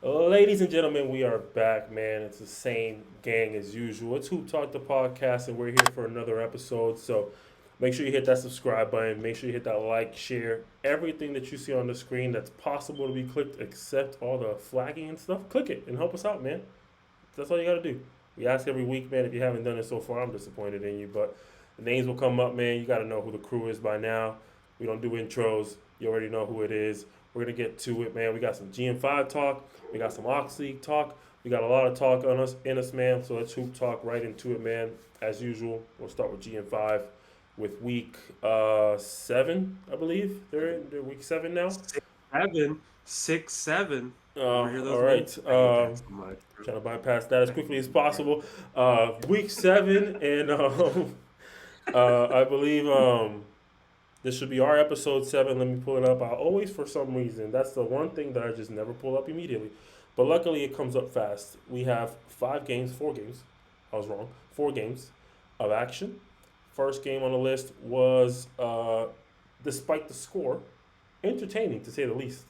Ladies and gentlemen, we are back, man. It's the same gang as usual. It's Hoop Talk, the podcast, and we're here for another episode. So make sure you hit that subscribe button. Make sure you hit that like, share, everything that you see on the screen that's possible to be clicked, except all the flagging and stuff. Click it and help us out, man. That's all you got to do. We ask every week, man. If you haven't done it so far, I'm disappointed in you. But the names will come up, man. You got to know who the crew is by now. We don't do intros. You already know who it is. We're going to get to it, man. We got some GM5 talk. We got some Oxleague talk. We got a lot of talk on us in us, man. So let's hoop talk right into it, man. As usual, we'll start with GM5 with week 7, I believe. They're week 7 now. 6-7, 6-7. Ever hear All those names? right. I hate that so much. Trying to bypass that as quickly as possible. Week 7, and I believe this should be our episode 7. Let me pull it up. I always, for some reason, that's the one thing that I just never pull up immediately. But luckily, it comes up fast. We have 4 games. I was wrong. 4 games of action. First game on the list was, despite the score, entertaining to say the least.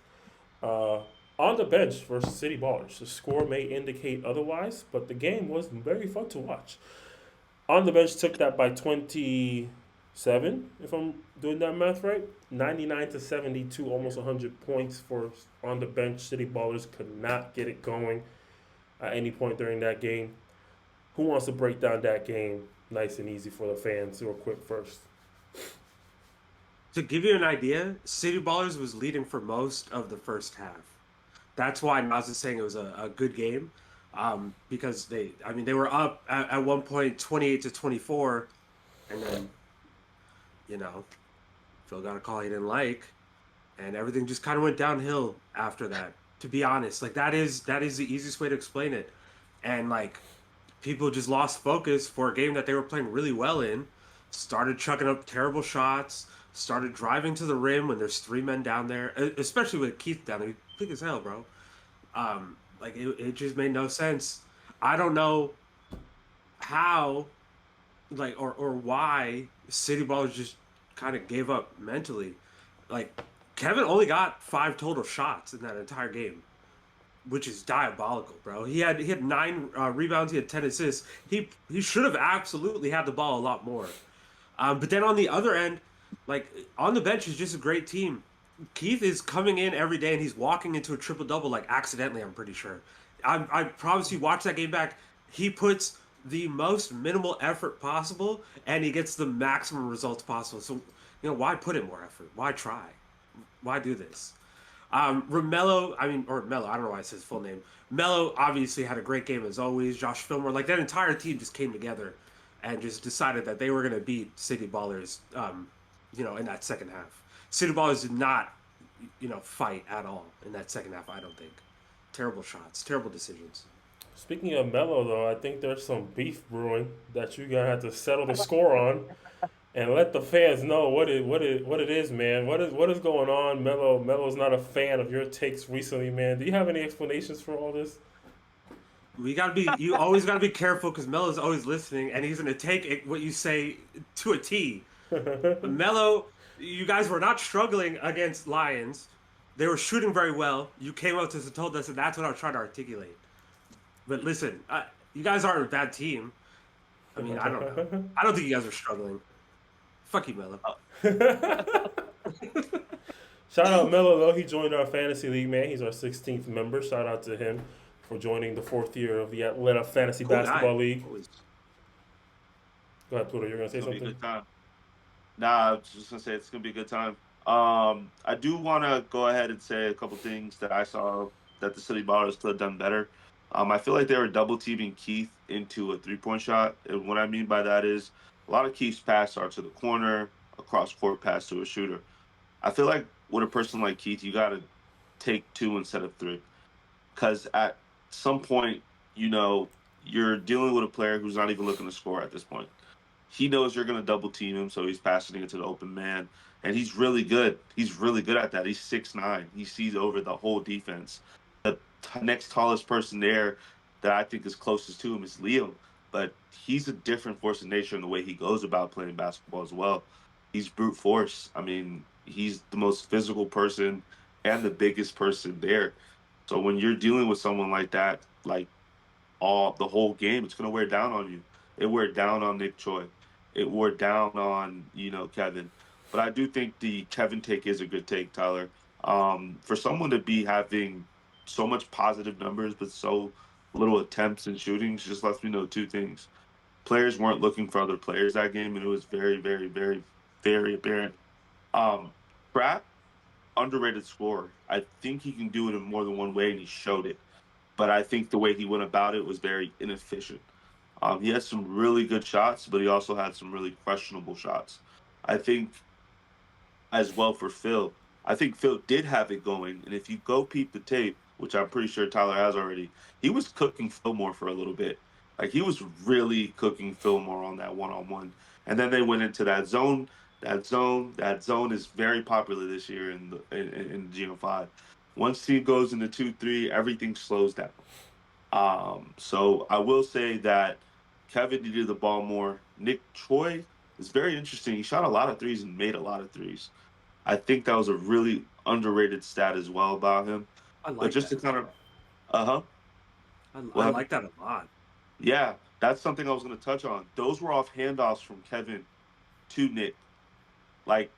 Uh, on the bench versus City Ballers. The score may indicate otherwise, but the game was very fun to watch. On the bench took that by 27, if I'm doing that math right. 99 to 72, almost 100 points for on the bench. City Ballers could not get it going at any point during that game. Who wants to break down that game nice and easy for the fans real quick first? To give you an idea, City Ballers was leading for most of the first half. That's why Nas is saying it was a good game. Because they were up at one point 28-24, and then, you know, Phil got a call he didn't like, and everything just kind of went downhill after that. To be honest, like that is the easiest way to explain it. And like people just lost focus for a game that they were playing really well in, started chucking up terrible shots, started driving to the rim when there's 3 men down there, especially with Keith down there. He's big as hell, bro. Like it just made no sense. I don't know how, like, or why City Ballers just kind of gave up mentally. Like Kevin only got 5 total shots in that entire game, which is diabolical, bro. He had 9 rebounds. He had 10 assists. He should have absolutely had the ball a lot more. But then on the other end, like on the bench is just a great team. Keith is coming in every day and he's walking into a triple double like accidentally. I'm pretty sure. I promise you, watch that game back. He puts the most minimal effort possible and he gets the maximum results possible. So why put in more effort? Why try? Why do this? Romello, or Mello, I don't know why it says full name. Mello obviously had a great game as always. Josh Fillmore, like that entire team just came together and just decided that they were going to beat City Ballers, in that second half. City Ballers did not, fight at all in that second half, I don't think. Terrible shots, terrible decisions. Speaking of Melo, though, I think there's some beef brewing that you gotta have to settle the score on and let the fans know what it is, man. What is going on? Melo's not a fan of your takes recently, man. Do you have any explanations for all this? You always gotta be careful because Melo's always listening and he's gonna take what you say to a T. Melo, you guys were not struggling against Lions. They were shooting very well. You came up to us and told us, and that's what I was trying to articulate. But listen, you guys aren't a bad team. I mean, I don't know. I don't think you guys are struggling. Fuck you, Melo. Shout out Melo though. He joined our fantasy league, man. He's our 16th member. Shout out to him for joining the 4th year of the Atlanta Fantasy Cool guy. Basketball League. Always. Go ahead, Pluto. You're gonna It's say gonna be a something? good time. Nah, I was just gonna say it's gonna be a good time. I do want to go ahead and say a couple things that I saw that the City Ballers could have done better. I feel like they were double teaming Keith into a 3-point shot, and what I mean by that is a lot of Keith's passes are to the corner, across court pass to a shooter. I feel like with a person like Keith, you got to take two instead of three, because at some point, you know, you're dealing with a player who's not even looking to score at this point. He knows you're going to double team him, so he's passing it to the open man, and he's really good. He's really good at that. He's 6'9". He sees over the whole defense. The next tallest person there that I think is closest to him is Leo, but he's a different force of nature in the way he goes about playing basketball as well. He's brute force. I mean, he's the most physical person and the biggest person there. So when you're dealing with someone like that, like all the whole game, it's gonna wear down on you. It wore down on Nick Choi. It wore down on, Kevin. But I do think the Kevin take is a good take, Tyler. For someone to be having so much positive numbers but so little attempts and shootings just lets me know two things. Players weren't looking for other players that game, and it was very, very, very, very apparent. Um, Pratt, underrated scorer. I think he can do it in more than one way, and he showed it. But I think the way he went about it was very inefficient. He had some really good shots, but he also had some really questionable shots. I think as well for Phil. I think Phil did have it going, and if you go peep the tape, which I'm pretty sure Tyler has already, he was cooking Fillmore for a little bit. Like he was really cooking Fillmore on that one-on-one, and then they went into that zone. That zone is very popular this year in GM5. Once team goes into 2-3, everything slows down. So I will say that Kevin needed the ball more. Nick Choi is very interesting. He shot a lot of threes and made a lot of threes. I think that was a really underrated stat as well about him. I But like just that. to kind of, uh huh, I what happened? like that a lot. Yeah, that's something I was going to touch on. Those were off handoffs from Kevin to Nick, like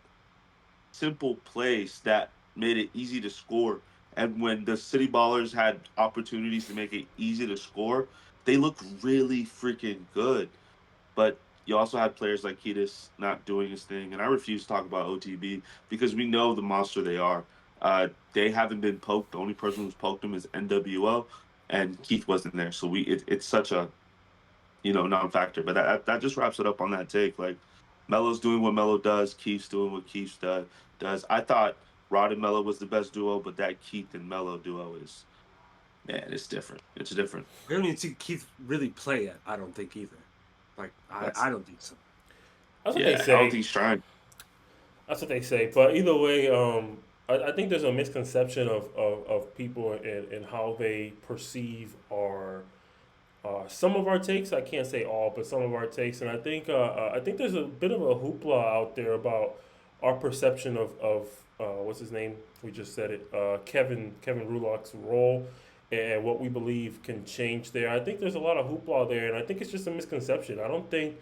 simple plays that made it easy to score. And when the City Ballers had opportunities to make it easy to score, they looked really freaking good. But you also had players like Kiedis not doing his thing. And I refuse to talk about OTB because we know the monster they are. They haven't been poked. The only person who's poked them is NWO, and Keith wasn't there. So it's such a non-factor. But that just wraps it up on that take. Like Melo's doing what Melo does. Keith's doing what Keith does. I thought Rod and Melo was the best duo, but that Keith and Melo duo is, man, it's different. It's different. We don't even see Keith really play yet. I don't think either. Like That's I don't think so. That's what they Yeah. I don't think say. he's trying. That's what they say. But either way, I think there's a misconception of people and how they perceive some of our takes. I can't say all, but some of our takes, and I think there's a bit of a hoopla out there about our perception of what's his name? We just said it. Kevin Rulock's role and what we believe can change there. I think there's a lot of hoopla there, and I think it's just a misconception. I don't think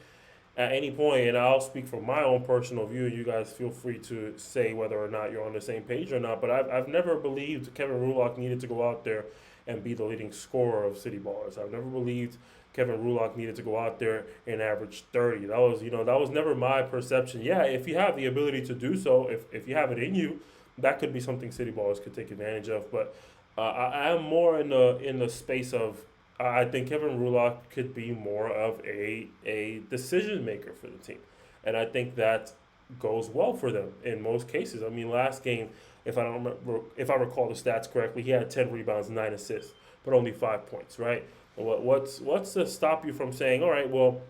at any point, and I'll speak from my own personal view. You guys feel free to say whether or not you're on the same page or not. But I've never believed Kevin Rulock needed to go out there and be the leading scorer of City Ballers. I've never believed Kevin Rulock needed to go out there and average 30. That was never my perception. Yeah, if you have the ability to do so, if you have it in you, that could be something City Ballers could take advantage of. But I am more in the space of I think Kevin Rulock could be more of a decision maker for the team, and I think that goes well for them in most cases. I mean, last game, if I recall the stats correctly, he had 10 rebounds, 9 assists, but only 5 points. Right? What's to stop you from saying, all right, well,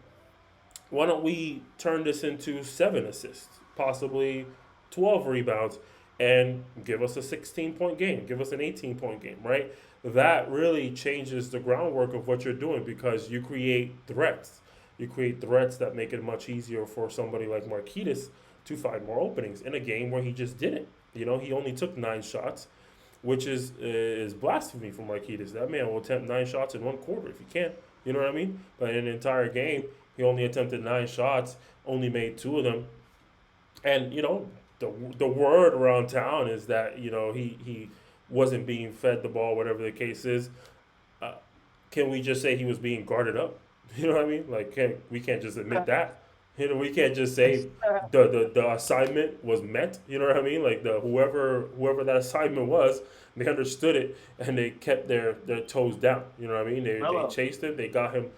why don't we turn this into 7 assists, possibly 12 rebounds, and give us a 16-point game, give us an 18-point game, right? That really changes the groundwork of what you're doing because you create threats. You create threats that make it much easier for somebody like Marquise to find more openings in a game where he just didn't. He only took 9 shots, which is blasphemy for Marquise. That man will attempt 9 shots in 1 quarter if he can. You know what I mean? But in an entire game, he only attempted 9 shots, only made 2 of them, and the word around town is that he wasn't being fed the ball, whatever the case is. Uh, can we just say he was being guarded up? You know what I mean? Like, we can't just admit that. We can't just say the assignment was met. You know what I mean? Like the whoever that assignment was, they understood it and they kept their toes down. You know what I mean? They Melo. chased him. They got him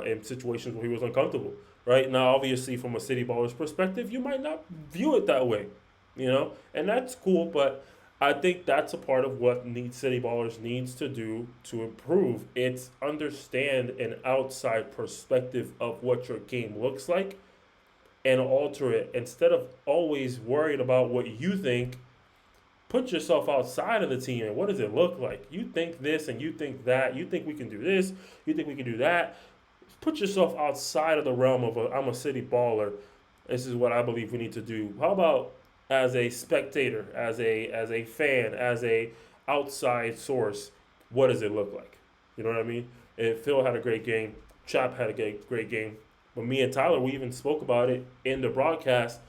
in situations where he was uncomfortable. Right now, obviously, from a City Baller's perspective, you might not view it that way, and that's cool. But I think that's a part of what City Ballers needs to do to improve. It's understand an outside perspective of what your game looks like and alter it instead of always worried about what you think. Put yourself outside of the team and what does it look like? You think this and you think that. You think we can do this. You think we can do that. Put yourself outside of the realm of I'm a City Baller. This is what I believe we need to do. How about as a spectator, as a fan, as outside source, what does it look like? You know what I mean? And Phil had a great game. Chap had a great game. But me and Tyler, we even spoke about it in the broadcast.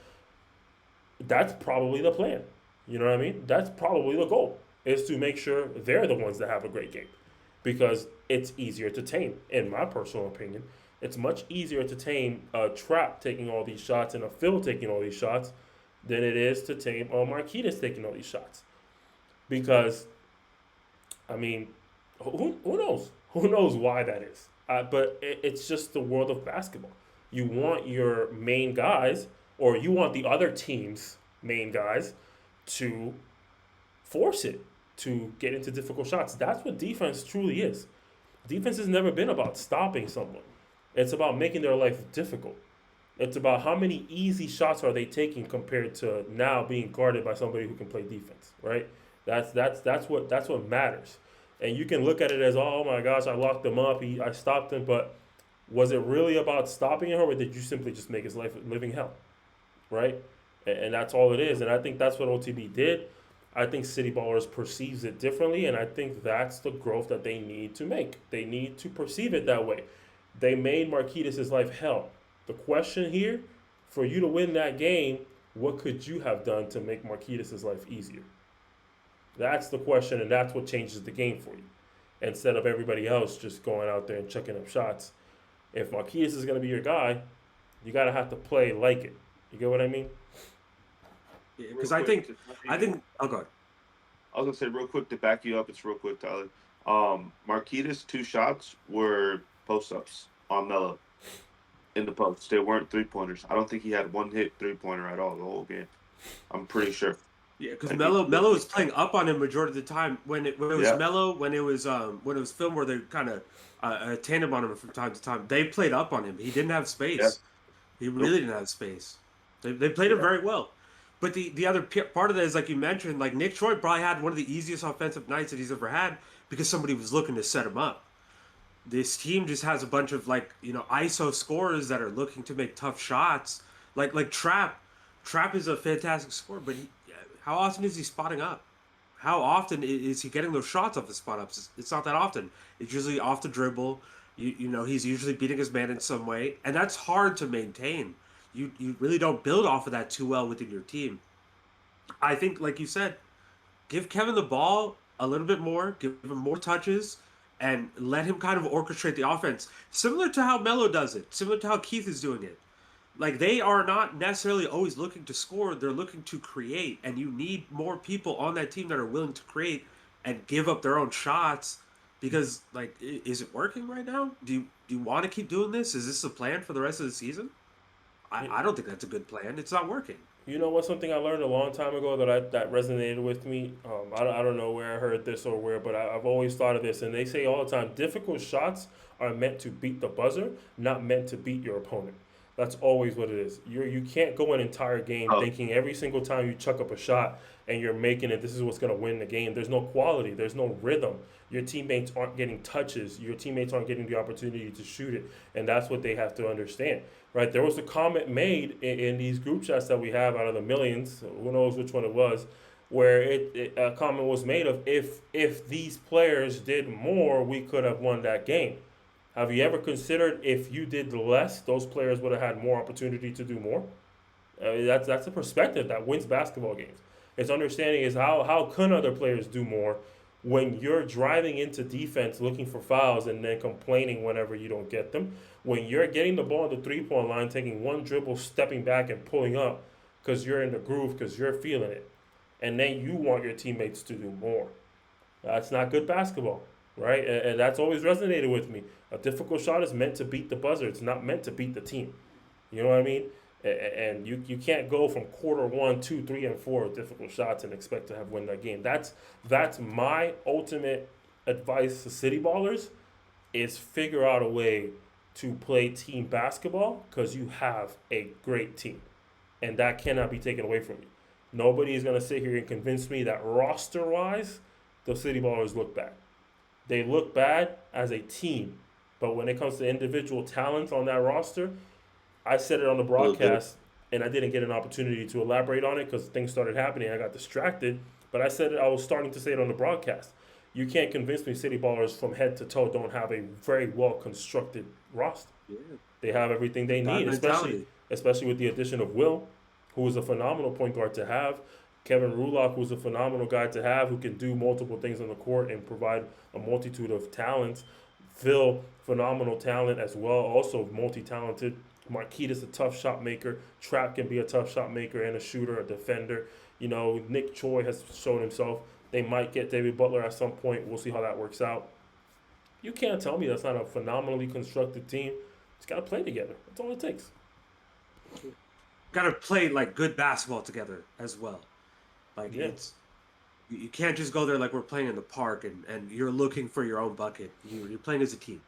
That's probably the plan. You know what I mean? That's probably the goal, is to make sure they're the ones that have a great game. Because it's easier to tame, in my personal opinion. It's much easier to tame a Trap taking all these shots and a Phil taking all these shots than it is to tame a Marquinhos taking all these shots. Because, I mean, who knows? Who knows why that is? But it's just the world of basketball. You want your main guys, or you want the other team's main guys, to force it, to get into difficult shots. That's what defense truly is. Defense has never been about stopping someone. It's about making their life difficult. It's about how many easy shots are they taking compared to now being guarded by somebody who can play defense, right? That's what matters. And you can look at it as, oh my gosh, I locked him up, I stopped him, but was it really about stopping him, or did you simply just make his life living hell, right? And that's all it is. And I think that's what OTB did. I think City Ballers perceives it differently, and I think that's the growth that they need to make. They need to perceive it that way. They made Marquinhos' life hell. The question here, for you to win that game, what could you have done to make Marquinhos' life easier? That's the question, and that's what changes the game for you. Instead of everybody else just going out there and chucking up shots. If Marquinhos is going to be your guy, you got to have to play like it. You get what I mean? Because I think, oh, God. I was gonna say real quick to back you up. It's real quick, Tyler. Marquinhos' 2 shots were post ups on Melo in the post. They weren't 3-pointers. I don't think he had one hit 3-pointer at all the whole game. I'm pretty sure. Yeah, because Melo was playing up on him majority of the time. When it was Melo, when it was film where they kind of tandem on him from time to time, they played up on him. He didn't have space. Yeah. He really didn't have space. They played him very well. But the other part of that is, like you mentioned, like Nick Troy probably had one of the easiest offensive nights that he's ever had because somebody was looking to set him up. This team just has a bunch of ISO scorers that are looking to make tough shots. Like Trap. Trap is a fantastic scorer, but how often is he spotting up? How often is he getting those shots off the spot ups? It's not that often. It's usually off the dribble. He's usually beating his man in some way, and that's hard to maintain. You really don't build off of that too well within your team. I think, like you said, give Kevin the ball a little bit more, give him more touches, and let him kind of orchestrate the offense. Similar to how Melo does it, similar to how Keith is doing it. Like, they are not necessarily always looking to score, they're looking to create, and you need more people on that team that are willing to create and give up their own shots. Because, like, is it working right now? Do you want to keep doing this? Is this the plan for the rest of the season? I don't think that's a good plan. It's not working. You know what's something I learned a long time ago that resonated with me? I don't know where I heard this or where, but I've always thought of this. And they say all the time, difficult shots are meant to beat the buzzer, not meant to beat your opponent. That's always what it is. You can't go an entire game thinking every single time you chuck up a shot and you're making it, this is what's going to win the game. There's no quality. There's no rhythm. Your teammates aren't getting touches. Your teammates aren't getting the opportunity to shoot it. And that's what they have to understand. Right? There was a comment made in these group chats that we have out of the millions, who knows which one it was, where a comment was made of, if these players did more, we could have won that game. Have you ever considered if you did less, those players would have had more opportunity to do more? That's a perspective that wins basketball games. Its understanding is how can other players do more when you're driving into defense looking for fouls and then complaining whenever you don't get them, when you're getting the ball on the three-point line, taking one dribble, stepping back and pulling up because you're in the groove, because you're feeling it, and then you want your teammates to do more. That's not good basketball, right? And that's always resonated with me. A difficult shot is meant to beat the buzzer. It's not meant to beat the team. You know what I mean? And you can't go from quarter 1, 2, 3, and 4 with difficult shots and expect to have win that game. That's my ultimate advice to City Ballers, is figure out a way to play team basketball because you have a great team. And that cannot be taken away from you. Nobody is going to sit here and convince me that roster-wise, the City Ballers look bad. They look bad as a team. But when it comes to individual talent on that roster, I said it on the broadcast, and I didn't get an opportunity to elaborate on it because things started happening. I got distracted. But I said it, I was starting to say it on the broadcast. You can't convince me City Ballers from head to toe don't have a very well constructed roster. Yeah. They have everything they That need, mentality. especially with the addition of Will, who is a phenomenal point guard to have. Kevin Rulock, who's a phenomenal guy to have, who can do multiple things on the court and provide a multitude of talents. Phil, phenomenal talent as well, also multi-talented. Marquita's a tough shot maker. Trap can be a tough shot maker and a shooter, a defender. You know, Nick Choi has shown himself. They might get David Butler at some point. We'll see how that works out. You can't tell me that's not a phenomenally constructed team. Just got to play together. That's all it takes. Got to play like good basketball together as well. Like Yeah. you can't just go there like we're playing in the park and you're looking for your own bucket. You're playing as a team.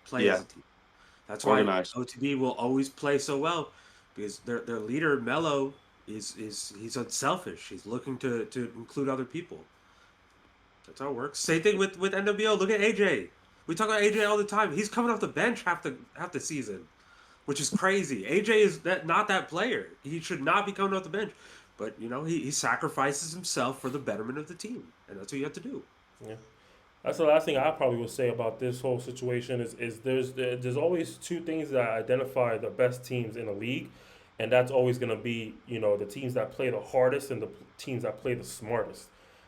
Play as a team. That's why Organized. OTB will always play so well because their leader Melo is he's unselfish. He's looking to include other people. That's how it works. Same thing with NWO. Look at AJ. We talk about AJ all the time. He's coming off the bench half the season, which is crazy. AJ is not that player. He should not be coming off the bench. But, you know, he sacrifices himself for the betterment of the team. And that's what you have to do. Yeah. That's the last thing I probably will say about this whole situation is there's always two things that identify the best teams in a league, and that's always going to be, you know, the teams that play the hardest and the teams that play the smartest.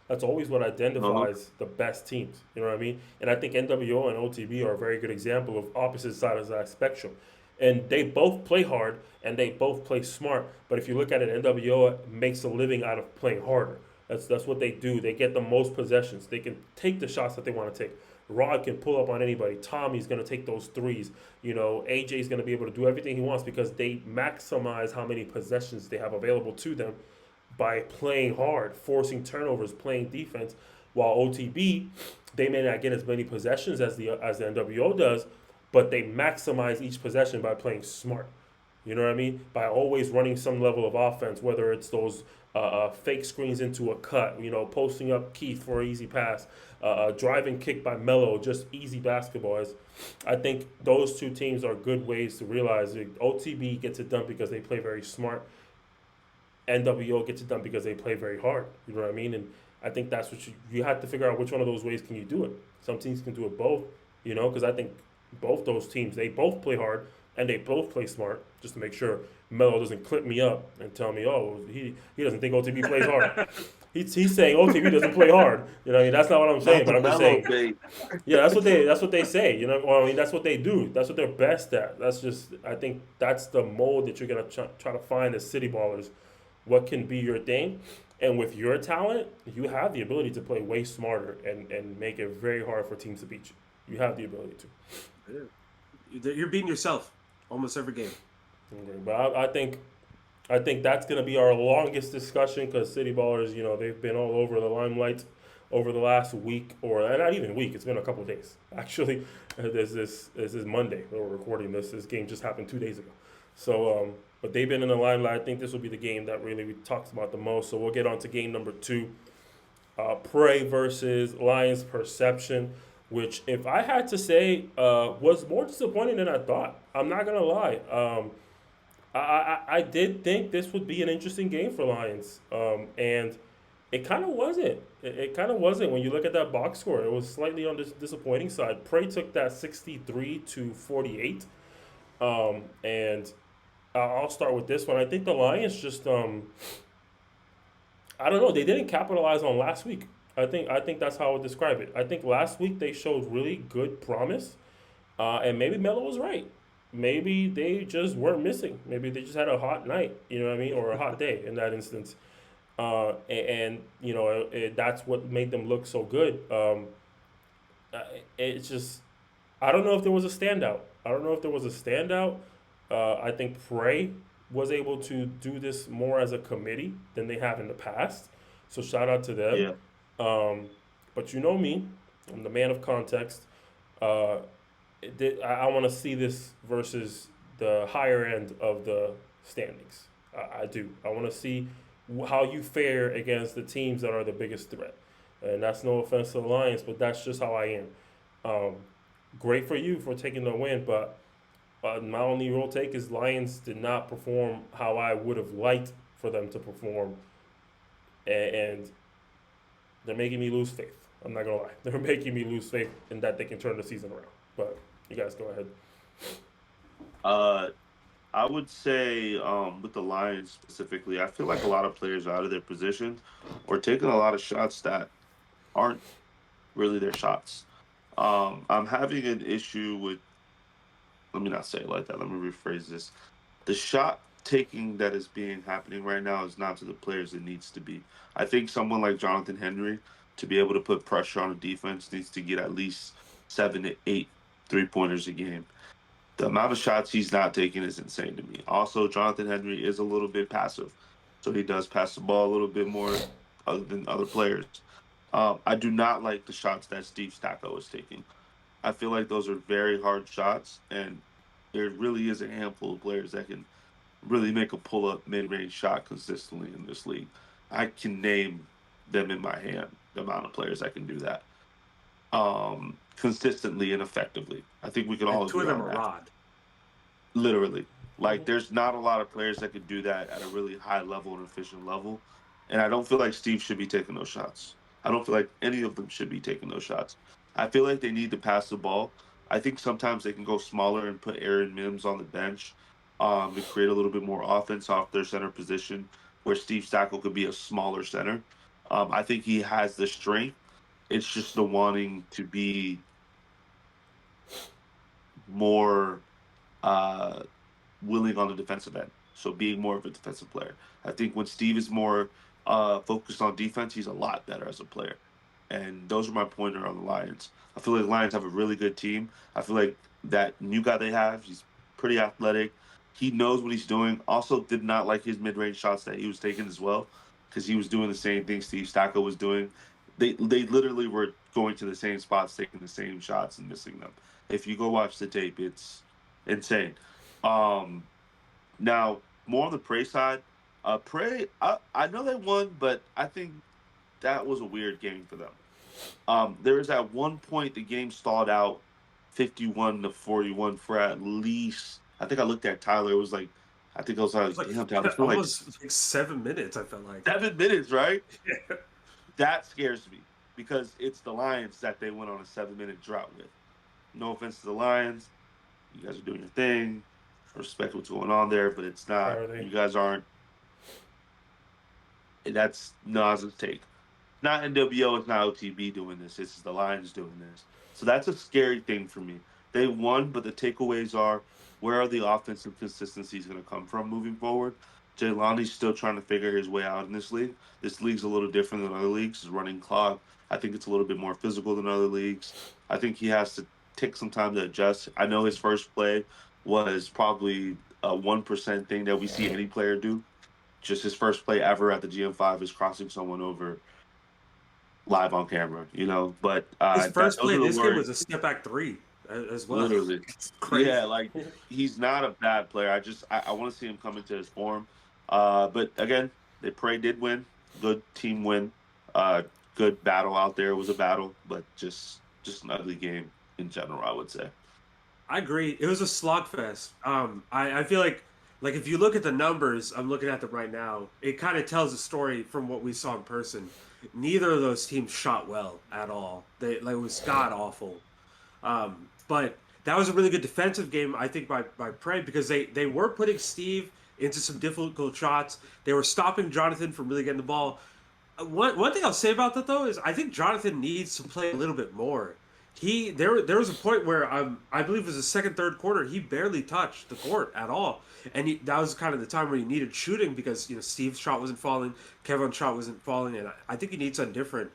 That's always what identifies the best teams. You know what I mean? And I think NWO and OTB are a very good example of opposite sides of that spectrum. And they both play hard and they both play smart. But if you look at it, NWO makes a living out of playing harder. That's what they do. They get the most possessions. They can take the shots that they want to take. Rod can pull up on anybody. Tommy's going to take those threes. You know, AJ's going to be able to do everything he wants because they maximize how many possessions they have available to them by playing hard, forcing turnovers, playing defense. While OTB, they may not get as many possessions as the NWO does, but they maximize each possession by playing smart. You know what I mean? By always running some level of offense, whether it's those fake screens into a cut, you know, posting up Keith for an easy pass, driving kick by Melo, just easy basketball. I think those two teams are good ways to realize that OTB gets it done because they play very smart. NWO gets it done because they play very hard. You know what I mean? And I think that's what you have to figure out which one of those ways can you do it. Some teams can do it both, you know, because I think both those teams, they both play hard and they both play smart, just to make sure Melo doesn't clip me up and tell me, oh, he doesn't think OTB plays hard. He's saying OTB doesn't play hard. You know, I mean, that's not what I'm saying, but I'm just saying. Yeah, that's what they say. You know, or I mean, that's what they do. That's what they're best at. I think that's the mold that you're gonna try to find as City Ballers. What can be your thing? And with your talent, you have the ability to play way smarter and make it very hard for teams to beat you. You have the ability to. You're beating yourself almost every game. Okay, but I think that's going to be our longest discussion because City Ballers, you know, they've been all over the limelight over the last week, or not even week. It's been a couple of days. Actually, this is Monday that we're recording this. This game just happened 2 days ago. So, but they've been in the limelight. I think this will be the game that really we talked about the most. So we'll get on to game number 2. Prey versus Lions Perception, which, if I had to say, was more disappointing than I thought. I'm not going to lie. I did think this would be an interesting game for Lions, and it kind of wasn't. It kind of wasn't when you look at that box score. It was slightly on the disappointing side. Prey took that 63-48, and I'll start with this one. I think the Lions just, I don't know, they didn't capitalize on last week. I think that's how I would describe it. I think last week they showed really good promise, and maybe Melo was right. Maybe they just weren't missing. Maybe they just had a hot night, you know what I mean, or a hot day in that instance. And you know, that's what made them look so good. It's just, I don't know if there was a standout. I think Prey was able to do this more as a committee than they have in the past. So shout out to them. Yeah. But you know me, I'm the man of context. I want to see this versus the higher end of the standings. I do. I want to see how you fare against the teams that are the biggest threat. And that's no offense to the Lions, but that's just how I am. Great for you for taking the win, but my only real take is Lions did not perform how I would have liked for them to perform. And They're making me lose faith. I'm not gonna lie. They're making me lose faith in that they can turn the season around. But you guys go ahead. Uh, I would say with the Lions specifically, I feel like a lot of players are out of their position or taking a lot of shots that aren't really their shots. I'm having an issue with. Let me not say it like that. Let me rephrase this. The shot taking that is being happening right now is not to the players it needs to be. I think someone like Jonathan Henry, to be able to put pressure on a defense, needs to get at least 7 to 8 3 pointers a game. The amount of shots he's not taking is insane to me. Also, Jonathan Henry is a little bit passive, so he does pass the ball a little bit more other than other players. I do not like the shots that Steve Stacko is taking. I feel like those are very hard shots, and there really is a handful of players that can really make a pull up mid range shot consistently in this league. I can name them in my hand, the amount of players that can do that consistently and effectively. I think we can And all two of agree them on are that. Rod. Literally. Like there's not a lot of players that could do that at a really high level and efficient level. And I don't feel like Steve should be taking those shots. I don't feel like any of them should be taking those shots. I feel like they need to pass the ball. I think sometimes they can go smaller and put Aaron Mims on the bench to create a little bit more offense off their center position where Steve Stackle could be a smaller center. I think he has the strength. It's just the wanting to be more uh, willing on the defensive end. So being more of a defensive player. I think when Steve is more focused on defense, he's a lot better as a player. And those are my pointer on the Lions. I feel like the Lions have a really good team. I feel like that new guy they have, he's pretty athletic. He knows what he's doing. Also, did not like his mid-range shots that he was taking as well, because he was doing the same thing Steve Stacko was doing. They literally were going to the same spots, taking the same shots and missing them. If you go watch the tape, it's insane. Um, Now, more on the Prey side, Prey, I know they won, but I think that was a weird game for them. There was at one point the game stalled out 51-41 for at least. I think I looked at Tyler. It was like, I think I was It was like, like damn, Tyler, for like almost like 7 minutes. I felt like. 7 minutes, right? Yeah. That scares me because it's the Lions that they went on a 7 minute drought with. No offense to the Lions, you guys are doing your thing. I respect what's going on there, but it's not. Are they? You guys aren't. That's Nas's take. Not NWO, it's not OTB doing this. This is the Lions doing this. So that's a scary thing for me. They won, but the takeaways are where are the offensive consistencies going to come from moving forward? Jaylani's still trying to figure his way out in this league. This league's a little different than other leagues. It's running clock. I think it's a little bit more physical than other leagues. I think he has to take some time to adjust. I know his first play was probably a 1% thing that we see any player do. Just his first play ever at the GM5 is crossing someone over live on camera, you know. But His that first those play are in the this game words, was a step back three as well. literally. It's Yeah, crazy. like he's not a bad player. I want to see him come into his form. But again, they Prey did win. Good team win. Uh, good battle out there. It was a battle, but just an ugly game in general, I would say. I agree. It was a slogfest. I feel like if you look at the numbers, I'm looking at them right now. It kind of tells a story from what we saw in person. Neither of those teams shot well at all. They like it was god awful. But that was a really good defensive game, I think, by Prey because they were putting Steve into some difficult shots. They were stopping Jonathan from really getting the ball. One thing I'll say about that though is I think Jonathan needs to play a little bit more. There was a point where I believe it was the second third quarter he barely touched the court at all, and that was kind of the time where he needed shooting because Steve's shot wasn't falling, Kevin's shot wasn't falling, and I think he needs something different.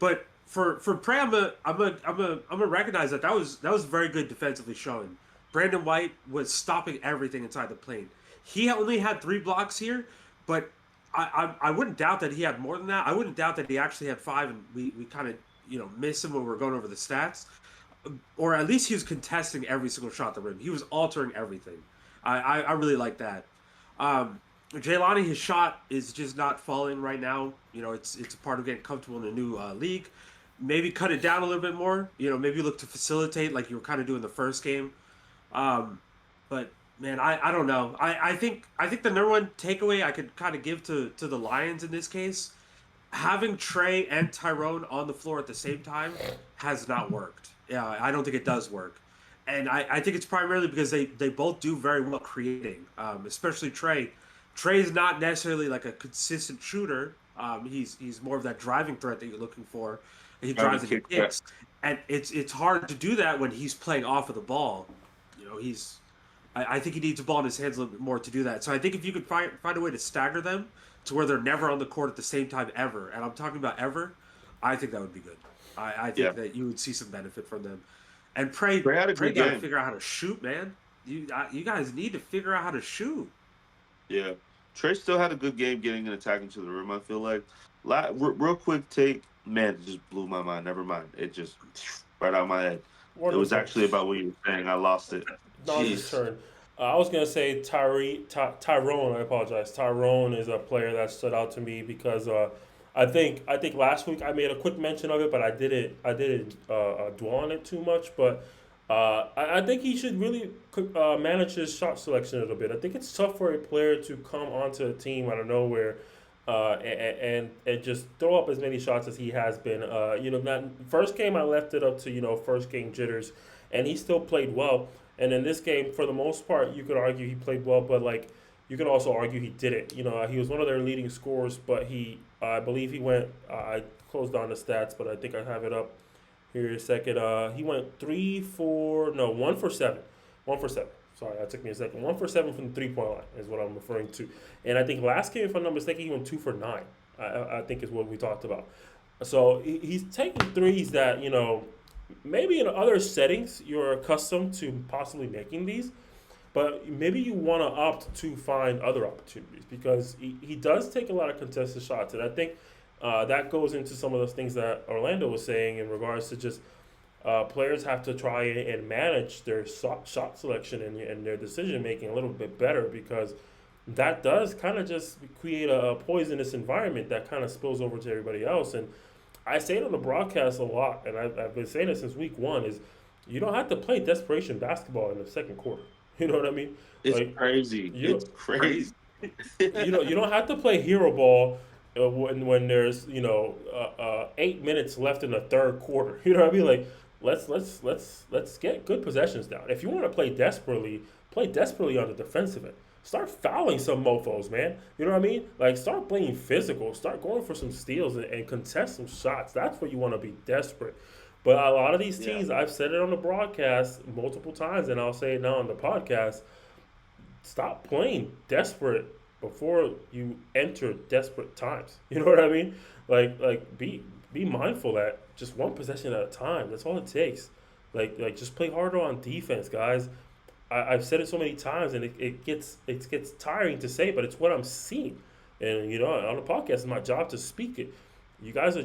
But for Prey, I'm gonna recognize that was very good defensively showing. Brandon White was stopping everything inside the plane. He only had 3 blocks here, but I wouldn't doubt that he had more than that. I wouldn't doubt that he actually had 5, and we kind of missed him when we were going over the stats, or at least he was contesting every single shot at the rim. He was altering everything. I really like that. Jaylani, his shot is just not falling right now. It's a part of getting comfortable in a new league. Maybe cut it down a little bit more. Maybe look to facilitate like you were kind of doing the first game. Um, but man, I don't know. I think the number one takeaway I could kind of give to the Lions in this case, having Trey and Tyrone on the floor at the same time has not worked. Yeah, I don't think it does work. And I think it's primarily because they both do very well creating, especially Trey. Trey's not necessarily like a consistent shooter. He's more of that driving threat that you're looking for. And he drives and he kicks. And it's hard to do that when he's playing off of the ball. You know, I think he needs the ball in his hands a little bit more to do that. So I think if you could find a way to stagger them to where they're never on the court at the same time ever, and I'm talking about ever, I think that would be good. I think that you would see some benefit from them. And Prey got to figure out how to shoot, man. You guys need to figure out how to shoot. Yeah. Trey still had a good game getting and attacking to the rim, I feel like. Real quick take, man, it just blew my mind. Never mind. It just right out of my head. It was actually about what you were saying. I lost it. No, it's his turn. I was going to say Tyrone. I apologize. Tyrone is a player that stood out to me because I think last week I made a quick mention of it, but I didn't dwell on it too much. But I think he should really manage his shot selection a little bit. I think it's tough for a player to come onto a team out of nowhere and just throw up as many shots as he has been. That first game I left it up to first game jitters, and he still played well. And in this game, for the most part, you could argue he played well, but you could also argue he didn't. He was one of their leading scorers, but I believe he went. I closed down the stats, but I think I have it up here in a second. He went 1 for 7. 1 for 7. Sorry, that took me a second. 1 for 7 from the 3-point line is what I'm referring to. And I think last game, if I'm not mistaken, he went 2 for 9. I think is what we talked about. So he's taking threes that maybe in other settings you're accustomed to possibly making these, but maybe you want to opt to find other opportunities because he does take a lot of contested shots. And I think that goes into some of those things that Orlando was saying in regards to just players have to try and manage their shot selection and their decision making a little bit better because that does kind of just create a poisonous environment that kind of spills over to everybody else. And I say it on the broadcast a lot, and I've been saying it since week 1, is you don't have to play desperation basketball in the second quarter. You know what I mean? It's crazy. It's crazy. You don't have to play hero ball when there's 8 minutes left in the third quarter. You know what I mean? Let's get good possessions down. If you want to play desperately on the defensive end. Start fouling some mofos, man. You know what I mean? Start playing physical. Start going for some steals and contest some shots. That's where you want to be desperate. But a lot of these teams, I've said it on the broadcast multiple times, and I'll say it now on the podcast, stop playing desperate before you enter desperate times. You know what I mean? Be mindful that just one possession at a time. That's all it takes. Just play harder on defense, guys. I've said it so many times, and it gets tiring to say, but it's what I'm seeing. And, on the podcast, it's my job to speak it. You guys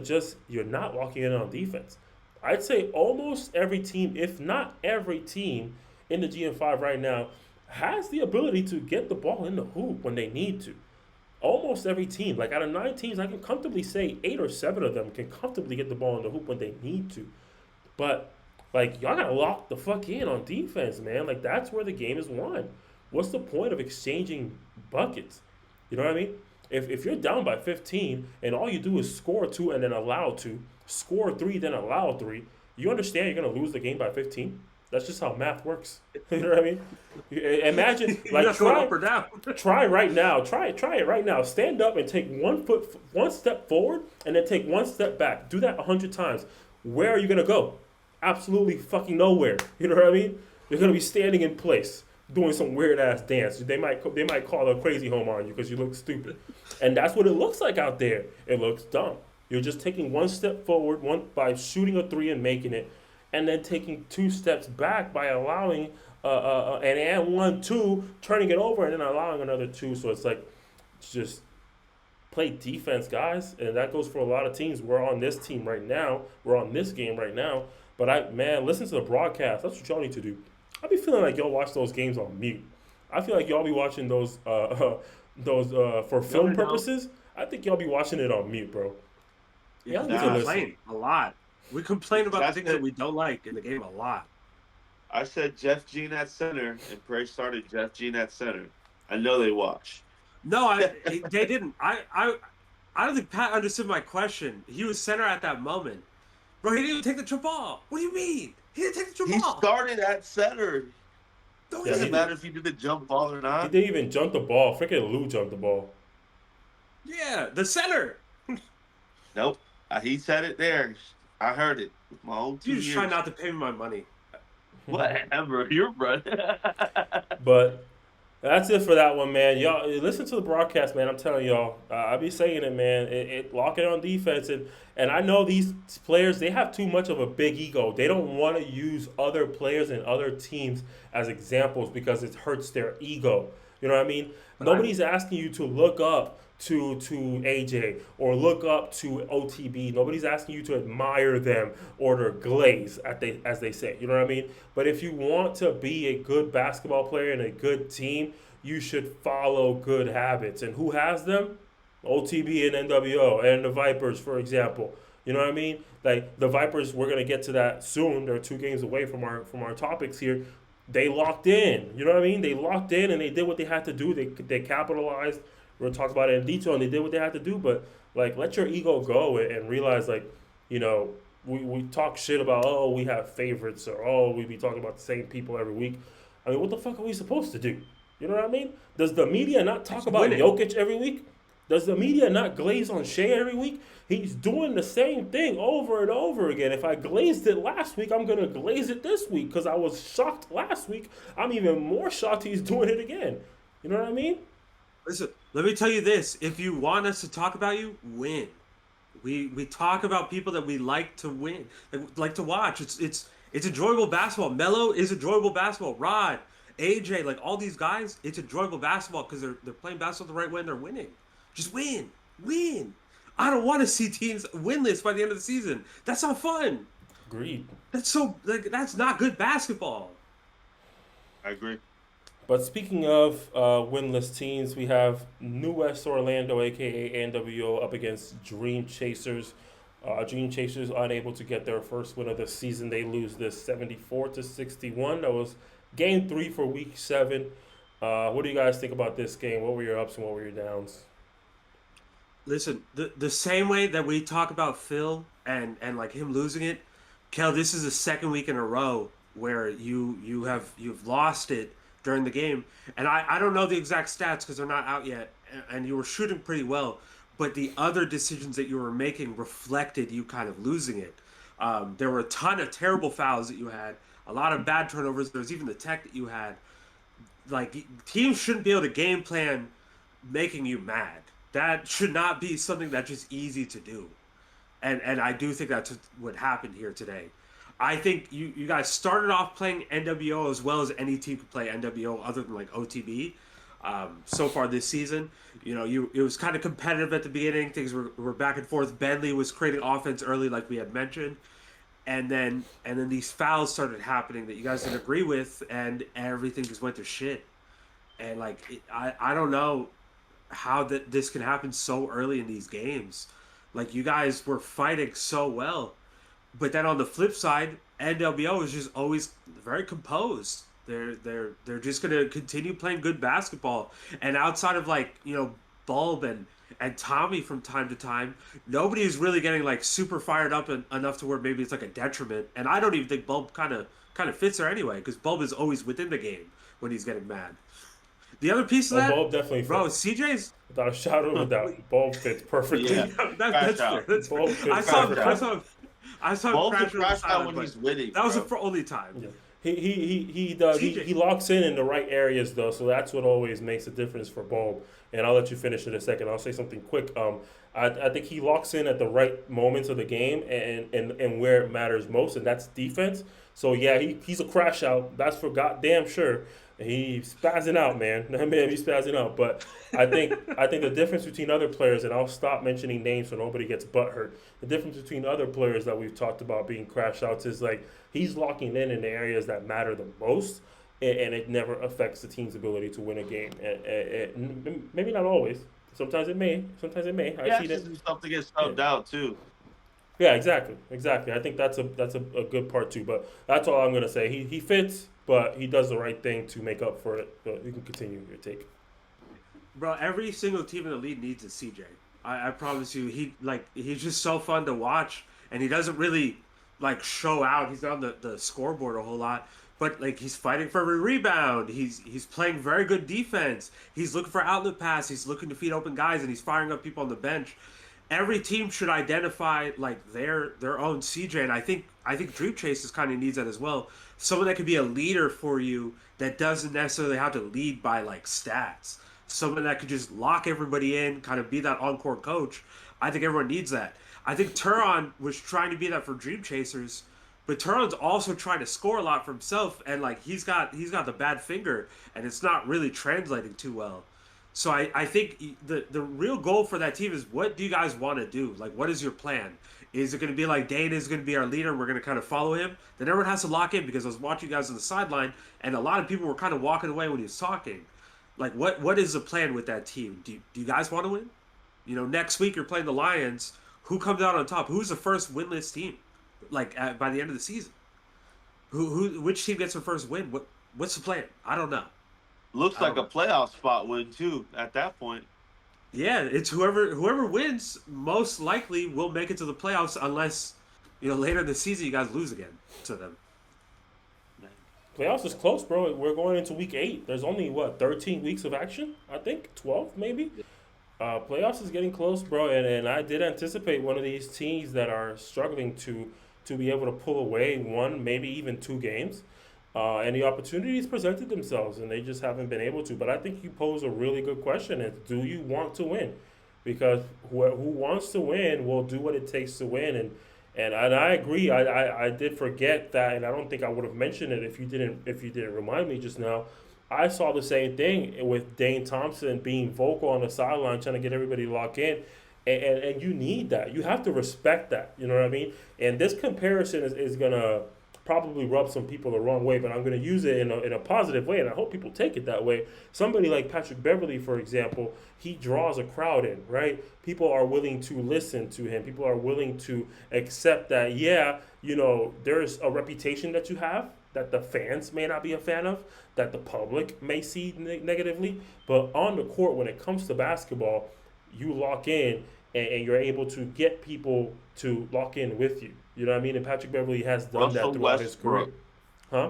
you're not locking in on defense. I'd say almost every team, if not every team in the GM5 right now, has the ability to get the ball in the hoop when they need to. Almost every team. Out of 9 teams, I can comfortably say 8 or 7 of them can comfortably get the ball in the hoop when they need to. But y'all gotta lock the fuck in on defense, man. That's where the game is won. What's the point of exchanging buckets? You know what I mean? If you're down by 15 and all you do is score 2 and then allow 2, score 3 then allow 3, you understand you're gonna lose the game by 15? That's just how math works. You know what I mean? Imagine try up or down. Try right now. Try it right now. Stand up and take 1 step forward and then take 1 step back. Do that 100 times. Where are you gonna go? Absolutely fucking nowhere. You know what I mean? You're gonna be standing in place, doing some weird ass dance. They might call a crazy home on you because you look stupid, and that's what it looks like out there. It looks dumb. You're just taking 1 step forward, by shooting a 3 and making it, and then taking 2 steps back by allowing and 1, 2, turning it over and then allowing another 2. So it's just play defense, guys, and that goes for a lot of teams. We're on this team right now. We're on this game right now. But listen to the broadcast. That's what y'all need to do. I be feeling like y'all watch those games on mute. I feel like y'all be watching those for film purposes. I think y'all be watching it on mute, bro. Yeah, we complain a lot. We complain about the things that we don't like in the game a lot. I said Jeff Jean at center, and Prey started Jeff Jean at center. I know they watch. No, they didn't. I don't think Pat understood my question. He was center at that moment. Bro, he didn't even take the trip ball. What do you mean? He didn't take the trip He ball. started at center. No, Yeah, he Doesn't he matter didn't. if he did the jump ball or he not. didn't even jump the ball. Freaking Lou jumped the ball. Yeah, the center. Nope. He said it there. I heard it with my own You two just try ears. not to pay me my money. Whatever. You're right. But that's it for that one, man. Y'all listen to the broadcast, man. I'm telling y'all, I be saying it, man. Lock it on defense, and I know these players, they have too much of a big ego. They don't want to use other players and other teams as examples because it hurts their ego. You know what I mean? But I Nobody's asking you to look up to AJ or look up to OTB. Nobody's asking you to admire them or to glaze, as they say. You know what I mean? But if you want to be a good basketball player and a good team, you should follow good habits. And who has them? OTB and NWO and the Vipers, for example. You know what I mean? Like the Vipers, we're gonna get to that soon. They're 2 games away from our topics here. They locked in. You know what I mean? They locked in and they did what they had to do. They capitalized. We're gonna talk about it in detail, and they did what they had to do. But like, let your ego go and realize, like, you know, we talk shit about, oh, we have favorites, or oh, we be talking about the same people every week. I mean, what the fuck are we supposed to do? You know what I mean? Does the media not talk it's about winning. Jokic every week? Does the media not glaze on Shea every week? He's doing the same thing over and over again. If I glazed it last week, I'm gonna glaze it this week because I was shocked last week. I'm even more shocked he's doing it again. You know what I mean? Listen, let me tell you this. If you want us to talk about you, win. We talk about people that we like to win, like to watch. It's enjoyable basketball. Melo is enjoyable basketball. Rod, AJ, like all these guys, it's enjoyable basketball because they're playing basketball the right way and they're winning. Just win, win. I don't want to see teams winless by the end of the season. That's not fun. Agreed. That's not good basketball. I agree. But speaking of winless teams, we have New West Orlando, aka NWO, up against Dream Chasers. Dream Chasers unable to get their first win of the season. They lose this 74-61. That was game 3 for week 7. What do you guys think about this game? What were your ups and what were your downs? Listen, the same way that we talk about Phil and like him losing it, Kel, this is the second week in a row where you've lost it during the game, and I don't know the exact stats because they're not out yet, and you were shooting pretty well, but the other decisions that you were making reflected you kind of losing it. There were a ton of terrible fouls that you had, a lot of bad turnovers. There was even the tech that you had. Like teams shouldn't be able to game plan making you mad. That should not be something that's just easy to do. And I do think that's what happened here today. I think you guys started off playing NWO as well as any team could play NWO other than like OTB. So far this season, it was kind of competitive at the beginning. Things were back and forth. Bentley was creating offense early, like we had mentioned, and then these fouls started happening that you guys didn't agree with, and everything just went to shit. And like I don't know how this can happen so early in these games. Like you guys were fighting so well, but then on the flip side, NWO is just always very composed. They're just gonna continue playing good basketball, and outside of like Bulb and Tommy from time to time, nobody is really getting like super fired up enough to where maybe it's like a detriment. And I don't even think Bulb kind of fits there anyway because Bulb is always within the game when he's getting mad. The other piece of Oh, that, Bulb definitely bro, fits. CJ's. Without a shadow of a doubt, Bulb fits perfectly. Yeah. That's Crash fair. out. That's Bulb fair. fits I perfectly. saw him Bulb's a crash on the crash out sideline, when but he's winning. that was bro. the only time. Yeah. He does. He TJ. locks in the right areas though, so that's what always makes a difference for Bulb. And I'll let you finish in a second. I'll say something quick. I think he locks in at the right moments of the game and where it matters most, and that's defense. So yeah, he's a crash out. That's for goddamn sure. He's spazzing out, man. That man, he's spazzing out. But I think the difference between other players, and I'll stop mentioning names so nobody gets butthurt. The difference between other players that we've talked about being crash outs is like he's locking in the areas that matter the most, and it never affects the team's ability to win a game. And maybe not always. Sometimes it may. Sometimes it may. Yeah, I see that. stuff to get subbed out too. Yeah, exactly. I think that's a good part too. But that's all I'm gonna say. He fits, but he does the right thing to make up for it. But you can continue your take. Bro, every single team in the league needs a CJ. I promise you, he's just so fun to watch, and he doesn't really like show out. He's not on the scoreboard a whole lot, but like he's fighting for every rebound. He's playing very good defense. He's looking for outlet pass. He's looking to feed open guys, and he's firing up people on the bench. Every team should identify like their own CJ, and I think Dream Chasers kind of needs that as well. Someone that could be a leader for you that doesn't necessarily have to lead by like stats. Someone that could just lock everybody in, kind of be that on-court coach. I think everyone needs that. I think Turon was trying to be that for Dream Chasers, but Turon's also trying to score a lot for himself, and like he's got the bad finger, and it's not really translating too well. So I think the real goal for that team is, what do you guys want to do? Like, what is your plan? Is it going to be like Dane is going to be our leader and we're going to kind of follow him? Then everyone has to lock in, because I was watching you guys on the sideline and a lot of people were kind of walking away when he was talking. Like, what is the plan with that team? Do you guys want to win? Next week you're playing the Lions. Who comes out on top? Who's the first winless team? Like by the end of the season, which team gets the first win? What's the plan? I don't know. Looks I like don't a know. playoff spot win too at that point. Yeah, it's whoever wins most likely will make it to the playoffs, unless later in the season you guys lose again to them. Playoffs is close, bro. We're going into week 8. There's only, what, 13 weeks of action? I think 12, maybe. Playoffs is getting close, bro. And I did anticipate one of these teams that are struggling to be able to pull away one, maybe even 2 games. And the opportunities presented themselves, and they just haven't been able to. But I think you pose a really good question: is, do you want to win? Because who wants to win will do what it takes to win. And I agree. I did forget that, and I don't think I would have mentioned it if you didn't remind me just now. I saw the same thing with Dane Thompson being vocal on the sideline, trying to get everybody locked in. And you need that. You have to respect that. You know what I mean? And this comparison is going to probably rub some people the wrong way, but I'm going to use it in a positive way, and I hope people take it that way. Somebody like Patrick Beverly, for example, he draws a crowd in, right? People are willing to listen to him. People are willing to accept that, yeah, there's a reputation that you have that the fans may not be a fan of, that the public may see negatively, but on the court, when it comes to basketball, you lock in, and you're able to get people to lock in with you. You know what I mean? And Patrick Beverly has done that Russell throughout his career. Westbrook. Huh?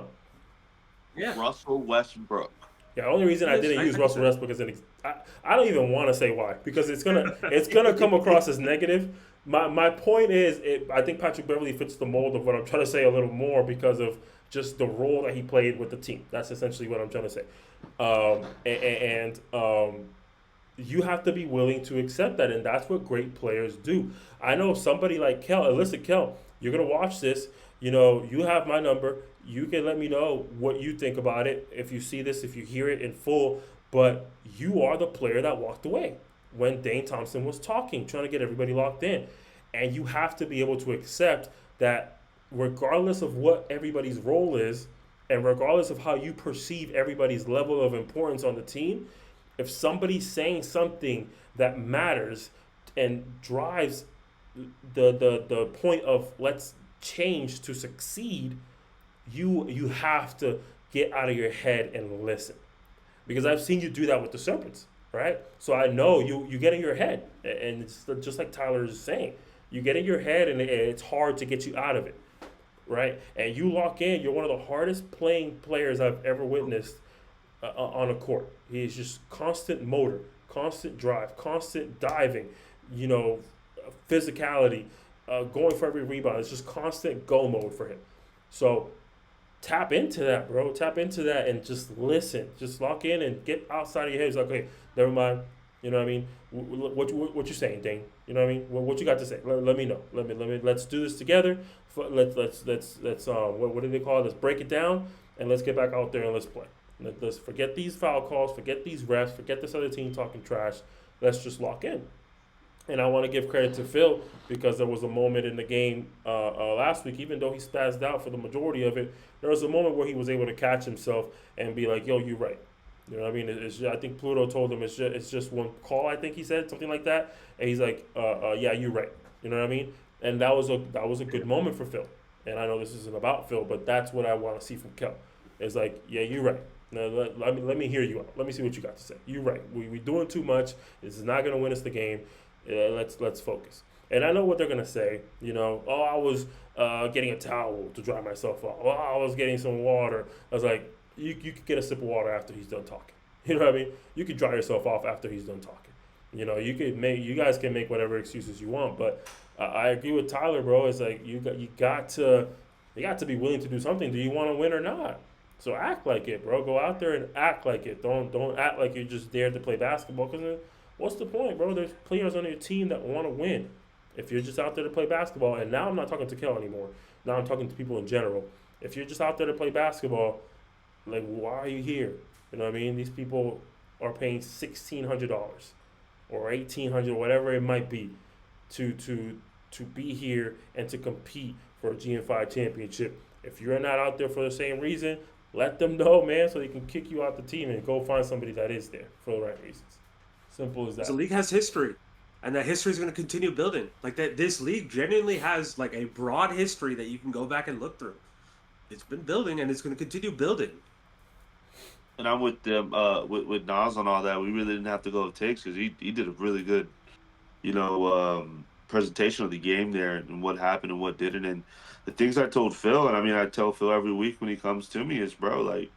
Yeah, Russell Westbrook. Yeah, the only reason I yes, didn't use I Russell said. Westbrook is I don't even want to say why, because it's gonna come across as negative. My point is, I think Patrick Beverly fits the mold of what I'm trying to say a little more, because of just the role that he played with the team. That's essentially what I'm trying to say. You have to be willing to accept that, and that's what great players do. I know somebody like Kel. Listen, Kel, you're gonna watch this. You have my number. You can let me know what you think about it, if you see this, if you hear it in full. But you are the player that walked away when Dane Thompson was talking, trying to get everybody locked in, and you have to be able to accept that, regardless of what everybody's role is, and regardless of how you perceive everybody's level of importance on the team, if somebody's saying something that matters and drives the point of, let's change to succeed, you have to get out of your head and listen. Because I've seen you do that with the Serpents, right? So I know you get in your head, and it's just like Tyler is saying, you get in your head, and it's hard to get you out of it, right? And you lock in. You're one of the hardest playing players I've ever witnessed on a court. He's just constant motor, constant drive, constant diving, you know, physicality, going for every rebound. It's just constant go mode for him. So tap into that, bro. Tap into that and just listen. Just lock in and get outside of your head. It's like, okay, never mind. You know what I mean? What you saying, Dane? You know what I mean? What you got to say? Let me know. Let's do this together. Let's what do they call it? Let's break it down and let's get back out there and let's play. Let's forget these foul calls, forget these refs, forget this other team talking trash. Let's just lock in. And I want to give credit to Phil, because there was a moment in the game last week, even though he spazzed out for the majority of it, there was a moment where he was able to catch himself and be like, yo, you're right. You know what I mean? I think Pluto told him it's just one call, I think he said, something like that. And he's like, yeah, you're right. You know what I mean? And that was a good moment for Phil. And I know this isn't about Phil, but that's what I want to see from Kel. It's like, yeah, you're right. Now, let me hear you out. Let me see what you got to say. You're right. We doing too much. This is not going to win us the game. Let's focus. And I know what they're gonna say. Oh, I was getting a towel to dry myself off. Oh, I was getting some water. I was like, you could get a sip of water after he's done talking. You know what I mean? You could dry yourself off after he's done talking. You guys can make whatever excuses you want, but I agree with Tyler, bro. It's like you got to be willing to do something. Do you want to win or not? So act like it, bro. Go out there and act like it. Don't act like you're just there to play basketball. Because what's the point, bro? There's players on your team that want to win. If you're just out there to play basketball, and now I'm not talking to Kel anymore. Now I'm talking to people in general. If you're just out there to play basketball, like why are you here? You know what I mean? These people are paying $1,600 or $1,800, whatever it might be, to be here and to compete for a GM5 championship. If you're not out there for the same reason, let them know, man, so they can kick you out the team and go find somebody that is there for the right reasons. Simple as that. The league has history, and that history is going to continue building. Like that, this league genuinely has like a broad history that you can go back and look through. It's been building, and it's going to continue building. And I'm with them, with Nas on all that. We really didn't have to go with takes because he did a really good, presentation of the game there and what happened and what didn't. And the things I told Phil, and I mean, I tell Phil every week when he comes to me is, bro, like,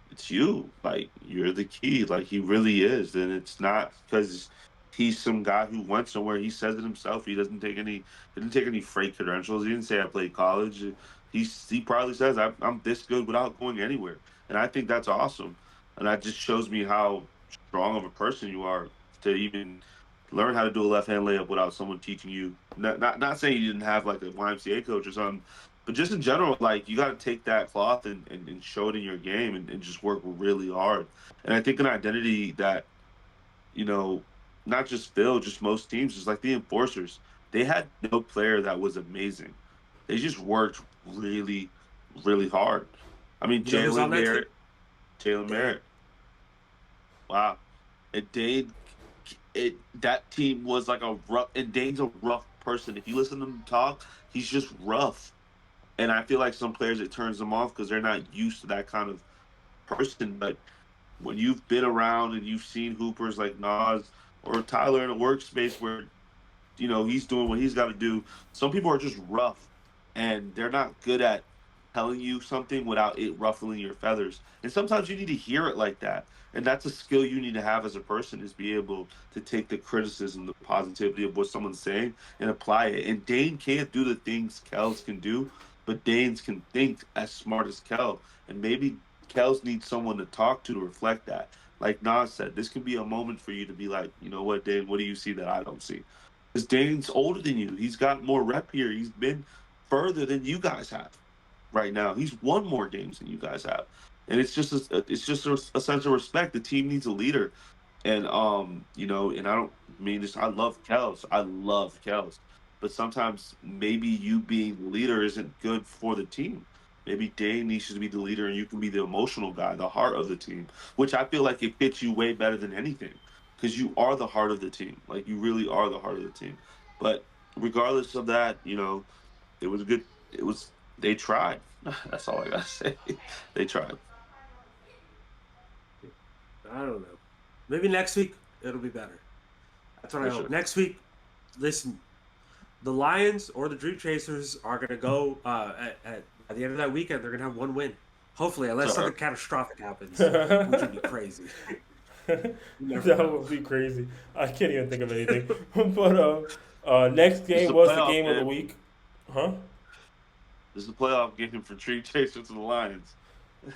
it's you. Like, you're the key. Like, he really is. And it's not because he's some guy who went somewhere. He says it himself. He didn't take any fake credentials. He didn't say I played college. He probably says I'm this good without going anywhere. And I think that's awesome. And that just shows me how strong of a person you are to even learn how to do a left hand layup without someone teaching you. Not saying you didn't have like a YMCA coach or something, but just in general, like you got to take that cloth and show it in your game and just work really hard. And I think an identity that, you know, not just Phil, just most teams, is like the enforcers. They had no player that was amazing. They just worked really, really hard. I mean, You know who's on that team? Jalen Merritt. Wow. And Dane, that team was like a rough, and Dane's a rough person. If you listen to him talk, he's just rough. And I feel like some players, it turns them off because they're not used to that kind of person. But when you've been around and you've seen hoopers like Nas or Tyler in a workspace where, he's doing what he's got to do, some people are just rough and they're not good at telling you something without it ruffling your feathers. And sometimes you need to hear it like that. And that's a skill you need to have as a person, is be able to take the criticism, the positivity of what someone's saying and apply it. And Dane can't do the things Kels can do, but Danes can think as smart as Kel. And maybe Kels needs someone to talk to reflect that. Like Nas said, this can be a moment for you to be like, you know what, Dane, what do you see that I don't see? Because Dane's older than you. He's got more rep here. He's been further than you guys have right now. He's won more games than you guys have, and it's just a sense of respect. The team needs a leader, and and I don't mean this. I love Kels, but sometimes maybe you being the leader isn't good for the team. Maybe Dane needs to be the leader, and you can be the emotional guy, the heart of the team, which I feel like it fits you way better than anything, because you are the heart of the team. Like you really are the heart of the team. But regardless of that, it was a good. It was they tried. That's all I gotta say. They tried. I don't know. Maybe next week it'll be better. That's what I hope. Sure. Next week, listen, the Lions or the Dream Chasers are going to go at the end of that weekend. They're going to have one win. Hopefully, unless something catastrophic happens, which would be crazy. That would be crazy. I can't even think of anything. But next game was the game of the week. Huh? This is a playoff game for Dream Chasers and the Lions.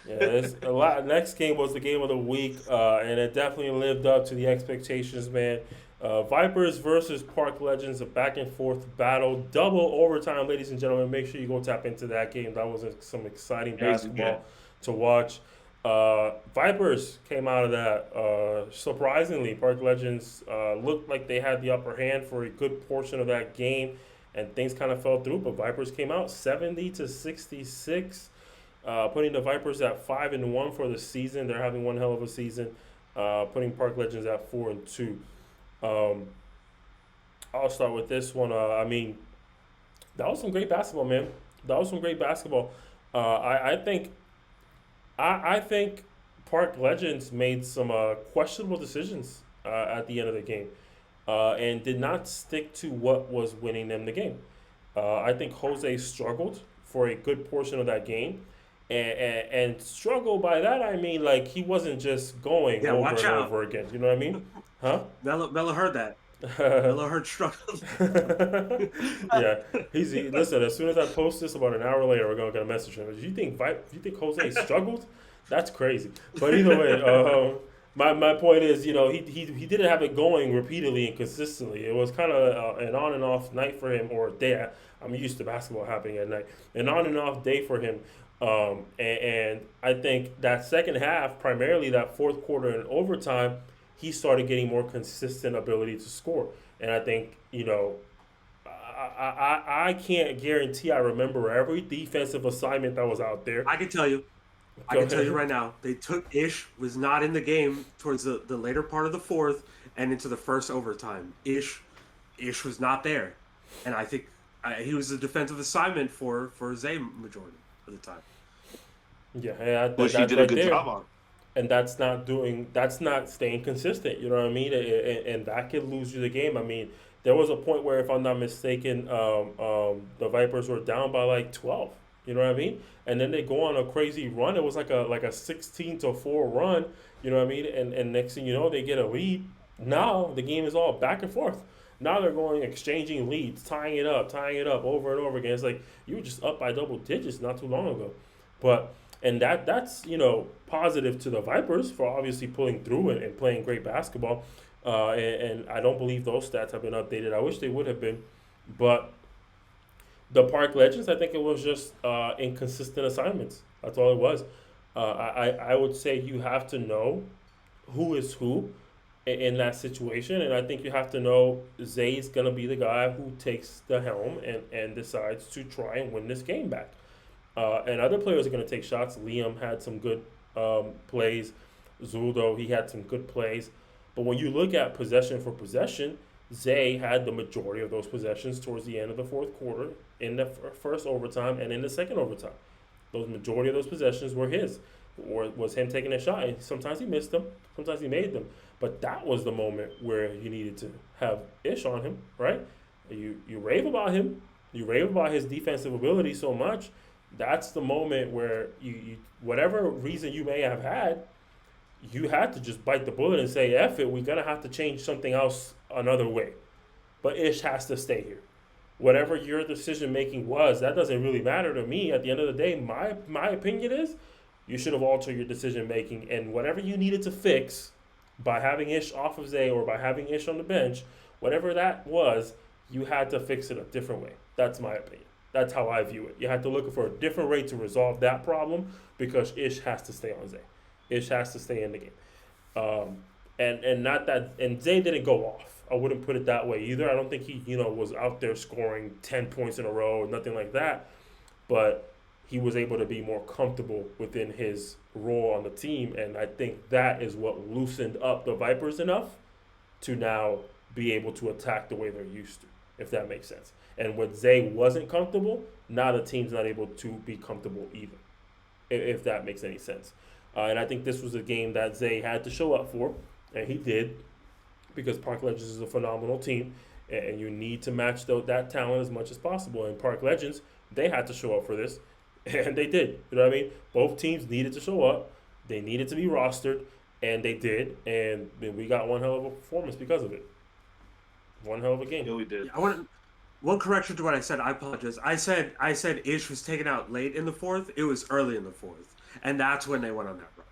Yeah, it's a lot. Next game was the game of the week, and it definitely lived up to the expectations, man. Vipers versus Park Legends, a back and forth battle, double overtime, ladies and gentlemen. Make sure you go tap into that game. That was some exciting basketball to watch. Vipers came out of that surprisingly. Park Legends looked like they had the upper hand for a good portion of that game, and things kind of fell through. But Vipers came out 70-66. Putting the Vipers at 5-1 for the season. They're having one hell of a season. Putting Park Legends at 4-2. I'll start with this one. I mean, that was some great basketball, man. That was some great basketball. I think Park Legends made some questionable decisions at the end of the game. and did not stick to what was winning them the game. I think Jose struggled for a good portion of that game. And struggle by that I mean like he wasn't just going Yeah, over watch and out. over again. You know what I mean? Huh? Melo heard that. Melo heard struggle. Yeah, listen. As soon as I post this, about an hour later, we're gonna get a message from him. Do you think Jose struggled? That's crazy. But either way, my point is, he didn't have it going repeatedly and consistently. It was kind of an on and off night for him, or day. I'm used to basketball happening at night. An on and off day for him. And I think that second half, primarily that fourth quarter and overtime, he started getting more consistent ability to score. And I think, I can't guarantee I remember every defensive assignment that was out there. I can tell you. I Go can tell you ahead. right now. They took was not in the game towards the later part of the fourth and into the first overtime. Ish was not there, and I think he was a defensive assignment for Zay majority of the time. Yeah, Which he that's did a right good there. job on. And that's not staying consistent. You know what I mean? And that could lose you the game. I mean, there was a point where, if I'm not mistaken, the Vipers were down by like 12. You know what I mean? And then they go on a crazy run. It was like a 16-4 run. You know what I mean? And next thing you know, they get a lead. Now the game is all back and forth. Now they're going exchanging leads, tying it up over and over again. It's like you were just up by double digits not too long ago. But and that's positive to the Vipers for obviously pulling through and playing great basketball. And I don't believe those stats have been updated. I wish they would have been, but the Park Legends, I think it was just inconsistent assignments. That's all it was. I would say you have to know who is who in that situation, and I think you have to know Zay's gonna be the guy who takes the helm and decides to try and win this game back. And other players are going to take shots. Liam had some good plays. Zuldo, he had some good plays. But when you look at possession for possession, Zay had the majority of those possessions towards the end of the fourth quarter, in the first overtime, and in the second overtime. Those majority of those possessions were his, or was him taking a shot. And sometimes he missed them, sometimes he made them. But that was the moment where you needed to have Ish on him, right? You rave about him, you rave about his defensive ability so much. That's the moment where you whatever reason you may have had, you had to just bite the bullet and say, F it, we're going to have to change something else another way. But Ish has to stay here. Whatever your decision making was, that doesn't really matter to me. At the end of the day, my opinion is you should have altered your decision making, and whatever you needed to fix by having Ish off of Zay or by having Ish on the bench, whatever that was, you had to fix it a different way. That's my opinion. That's how I view it. You have to look for a different way to resolve that problem because Ish has to stay on Zay. Ish has to stay in the game. And not that, and Zay didn't go off. I wouldn't put it that way either. I don't think he was out there scoring 10 points in a row or nothing like that. But he was able to be more comfortable within his role on the team, and I think that is what loosened up the Vipers enough to now be able to attack the way they're used to, if that makes sense. And when Zay wasn't comfortable, now the team's not able to be comfortable either, if that makes any sense. And I think this was a game that Zay had to show up for, and he did, because Park Legends is a phenomenal team, and you need to match that talent as much as possible. And Park Legends, they had to show up for this, and they did. You know what I mean? Both teams needed to show up. They needed to be rostered, and they did. And we got one hell of a performance because of it. One hell of a game. Yeah, we did. I want one correction to what I said. I apologize. I said Ish was taken out late in the fourth. It was early in the fourth, and that's when they went on that run.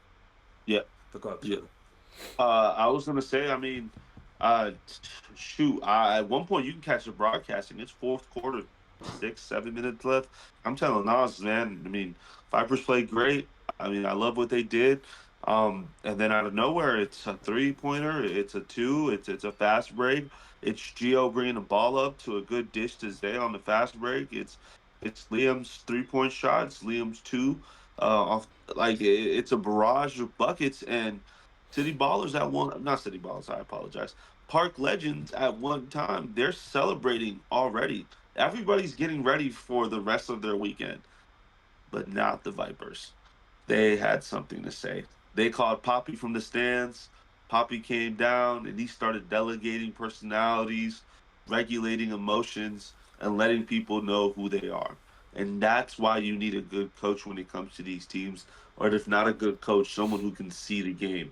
Yeah. To go up. Yeah. I was gonna say, I mean, shoot. At one point, you can catch the broadcasting. It's fourth quarter, 6-7 minutes left. I'm telling Nas, man. I mean, Vipers played great. I mean, I love what they did. And then out of nowhere, it's a 3-pointer. It's a 2. It's a fast break. It's Gio bringing the ball up to a good dish to Zay on the fast break. It's Liam's 3-point shot. It's Liam's 2. Off like it's a barrage of buckets, and City Ballers at one, not City Ballers, I apologize. Park Legends at one time, they're celebrating already. Everybody's getting ready for the rest of their weekend, but not the Vipers. They had something to say. They called Poppy from the stands. Poppy came down and he started delegating personalities, regulating emotions, and letting people know who they are. And that's why you need a good coach when it comes to these teams, or if not a good coach, someone who can see the game.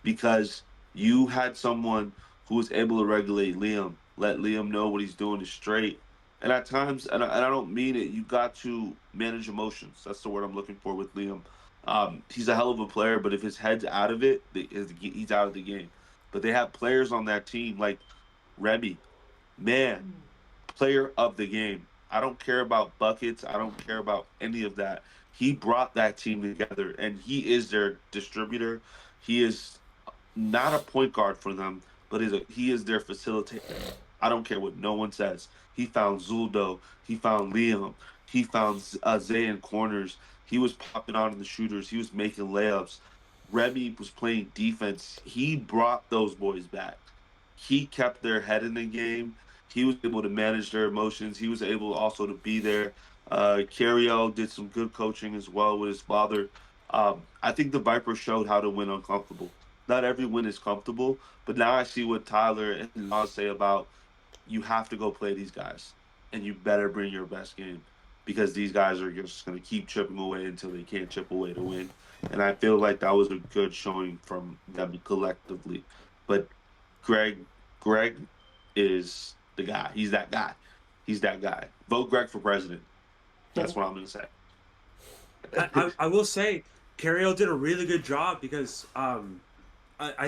Because you had someone who was able to regulate Liam, let Liam know what he's doing is straight. And at times, and I don't mean it, you got to manage emotions. That's the word I'm looking for with Liam. He's a hell of a player, but if his head's out of it, he's out of the game. But they have players on that team like Remy, man, player of the game. I don't care about buckets. I don't care about any of that. He brought that team together, and he is their distributor. He is not a point guard for them, but he is their facilitator. I don't care what no one says. He found Zuldo. He found Liam. He found Zay in corners. He was popping out in the shooters. He was making layups. Remy was playing defense. He brought those boys back. He kept their head in the game. He was able to manage their emotions. He was able also to be there. Carriel did some good coaching as well with his father. I think the Vipers showed how to win uncomfortable. Not every win is comfortable, but now I see what Tyler and Nas say about you have to go play these guys, and you better bring your best game because these guys are just going to keep chipping away until they can't chip away to win. And I feel like that was a good showing from them collectively. But Greg, Greg is the guy. He's that guy. He's that guy. Vote Greg for president. That's what I'm going to say. I will say, Carriel did a really good job because I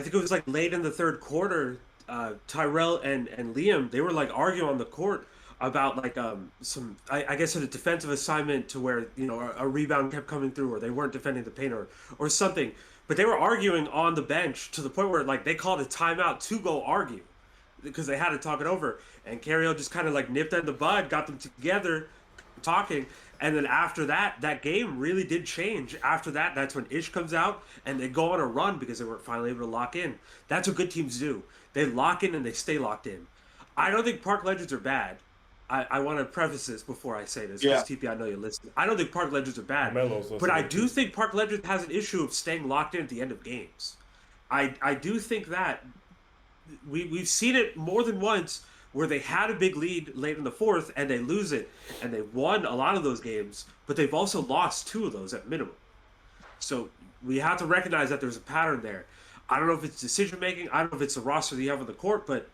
think it was like late in the third quarter. Tyrell and Liam, they were like arguing on the court about like some I guess a defensive assignment to where a rebound kept coming through or they weren't defending the paint or something. But they were arguing on the bench to the point where like they called a timeout to go argue because they had to talk it over. And Carriel just kind of like nipped that in the bud, got them together talking. And then after that, that game really did change. After that, that's when Ish comes out and they go on a run because they were finally able to lock in. That's what good teams do. They lock in and they stay locked in. I don't think Park Legends are bad. I want to preface this before I say this because TP, I know you're listening. I don't think Park Legends are bad, but I do think Park Legends has an issue of staying locked in at the end of games. I do think that we've seen it more than once where they had a big lead late in the fourth and they lose it, and they won a lot of those games, but they've also lost 2 of those at minimum. So we have to recognize that there's a pattern there. I don't know if it's decision making. I don't know if it's the roster that you have on the court, but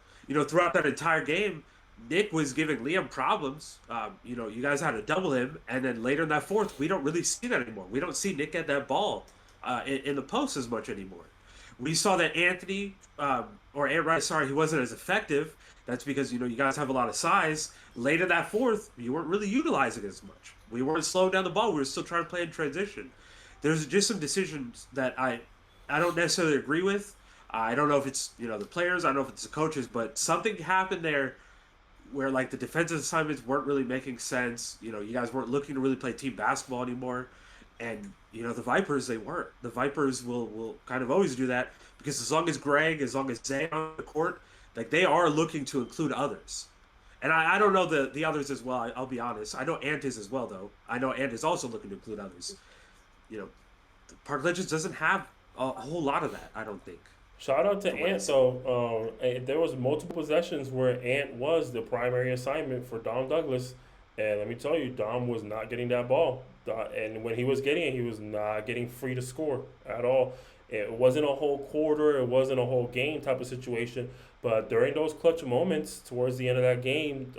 throughout that entire game, Nick was giving Liam problems. You guys had to double him, and then later in that fourth, we don't really see that anymore. We don't see Nick get that ball in the post as much anymore. We saw that Anthony or Ant Rice, sorry, he wasn't as effective. That's because you guys have a lot of size. Late in that fourth, you weren't really utilizing it as much. We weren't slowing down the ball. We were still trying to play in transition. There's just some decisions that I don't necessarily agree with. I don't know if it's the players. I don't know if it's the coaches, but something happened there where like the defensive assignments weren't really making sense. You guys weren't looking to really play team basketball anymore, and the Vipers, they weren't. The Vipers will kind of always do that because as long as Greg, as long as Zay on the court, like they are looking to include others. And I don't know the others as well. I'll be honest. I know Ant is as well, though. I know Ant is also looking to include others. Park Legends doesn't have a whole lot of that, I don't think. Shout out to Ant, though. There was multiple possessions where Ant was the primary assignment for Dom Douglas. And let me tell you, Dom was not getting that ball. And when he was getting it, he was not getting free to score at all. It wasn't a whole quarter. It wasn't a whole game type of situation. But during those clutch moments towards the end of that game,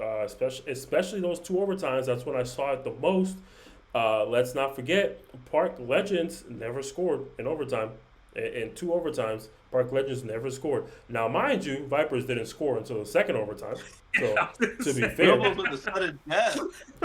especially those 2 overtimes, that's when I saw it the most. Let's not forget, Park Legends never scored in overtime. In 2 overtimes, Park Legends never scored. Now, mind you, Vipers didn't score until the second overtime. So, to be fair. With the sudden death.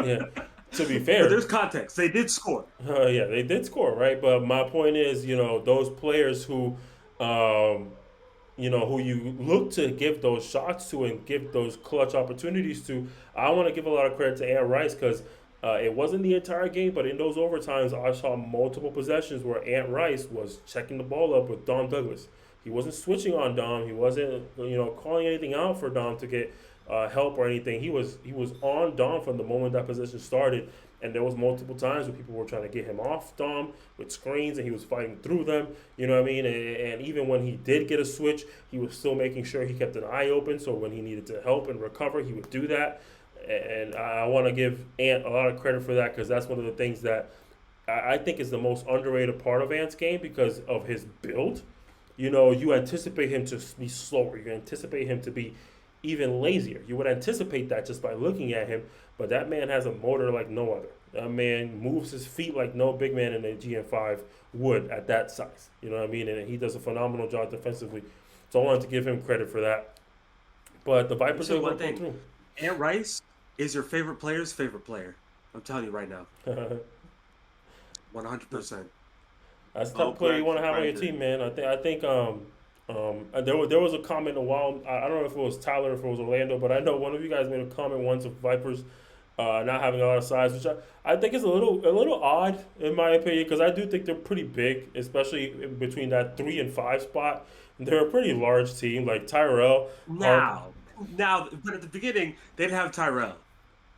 Yeah. To be fair. But there's context. They did score. Yeah, they did score, right? But my point is, those players who, who you look to give those shots to and give those clutch opportunities to, I want to give a lot of credit to Ant Rice because it wasn't the entire game, but in those overtimes, I saw multiple possessions where Ant Rice was checking the ball up with Dom Douglas. He wasn't switching on Dom. He wasn't, calling anything out for Dom to get help or anything. He was on Dom from the moment that possession started, And there was multiple times where people were trying to get him off Dom with screens, and he was fighting through them. You know what I mean? And even when he did get a switch, he was still making sure he kept an eye open. So when he needed to help and recover, he would do that. And I want to give Ant a lot of credit for that because that's one of the things that I think is the most underrated part of Ant's game because of his build. You know, you anticipate him to be slower. You anticipate him to be even lazier. You would anticipate that just by looking at him, but that man has a motor like no other. That man moves his feet like no big man in the GM5 would at that size. You know what I mean? And he does a phenomenal job defensively. So I wanted to give him credit for that. But the Vipers are one going thing. through. Ant Rice is your favorite player's favorite player. I'm telling you right now. 100%. That's the type of player you want to have on your team, man. I think there was a comment a while. I don't know if it was Tyler or if it was Orlando, but I know one of you guys made a comment once of Vipers not having a lot of size, which I think is a little odd in my opinion because I do think they're pretty big, especially between that 3 and 5 spot. They're a pretty large team, like Tyrell. Now, but at the beginning they didn't have Tyrell.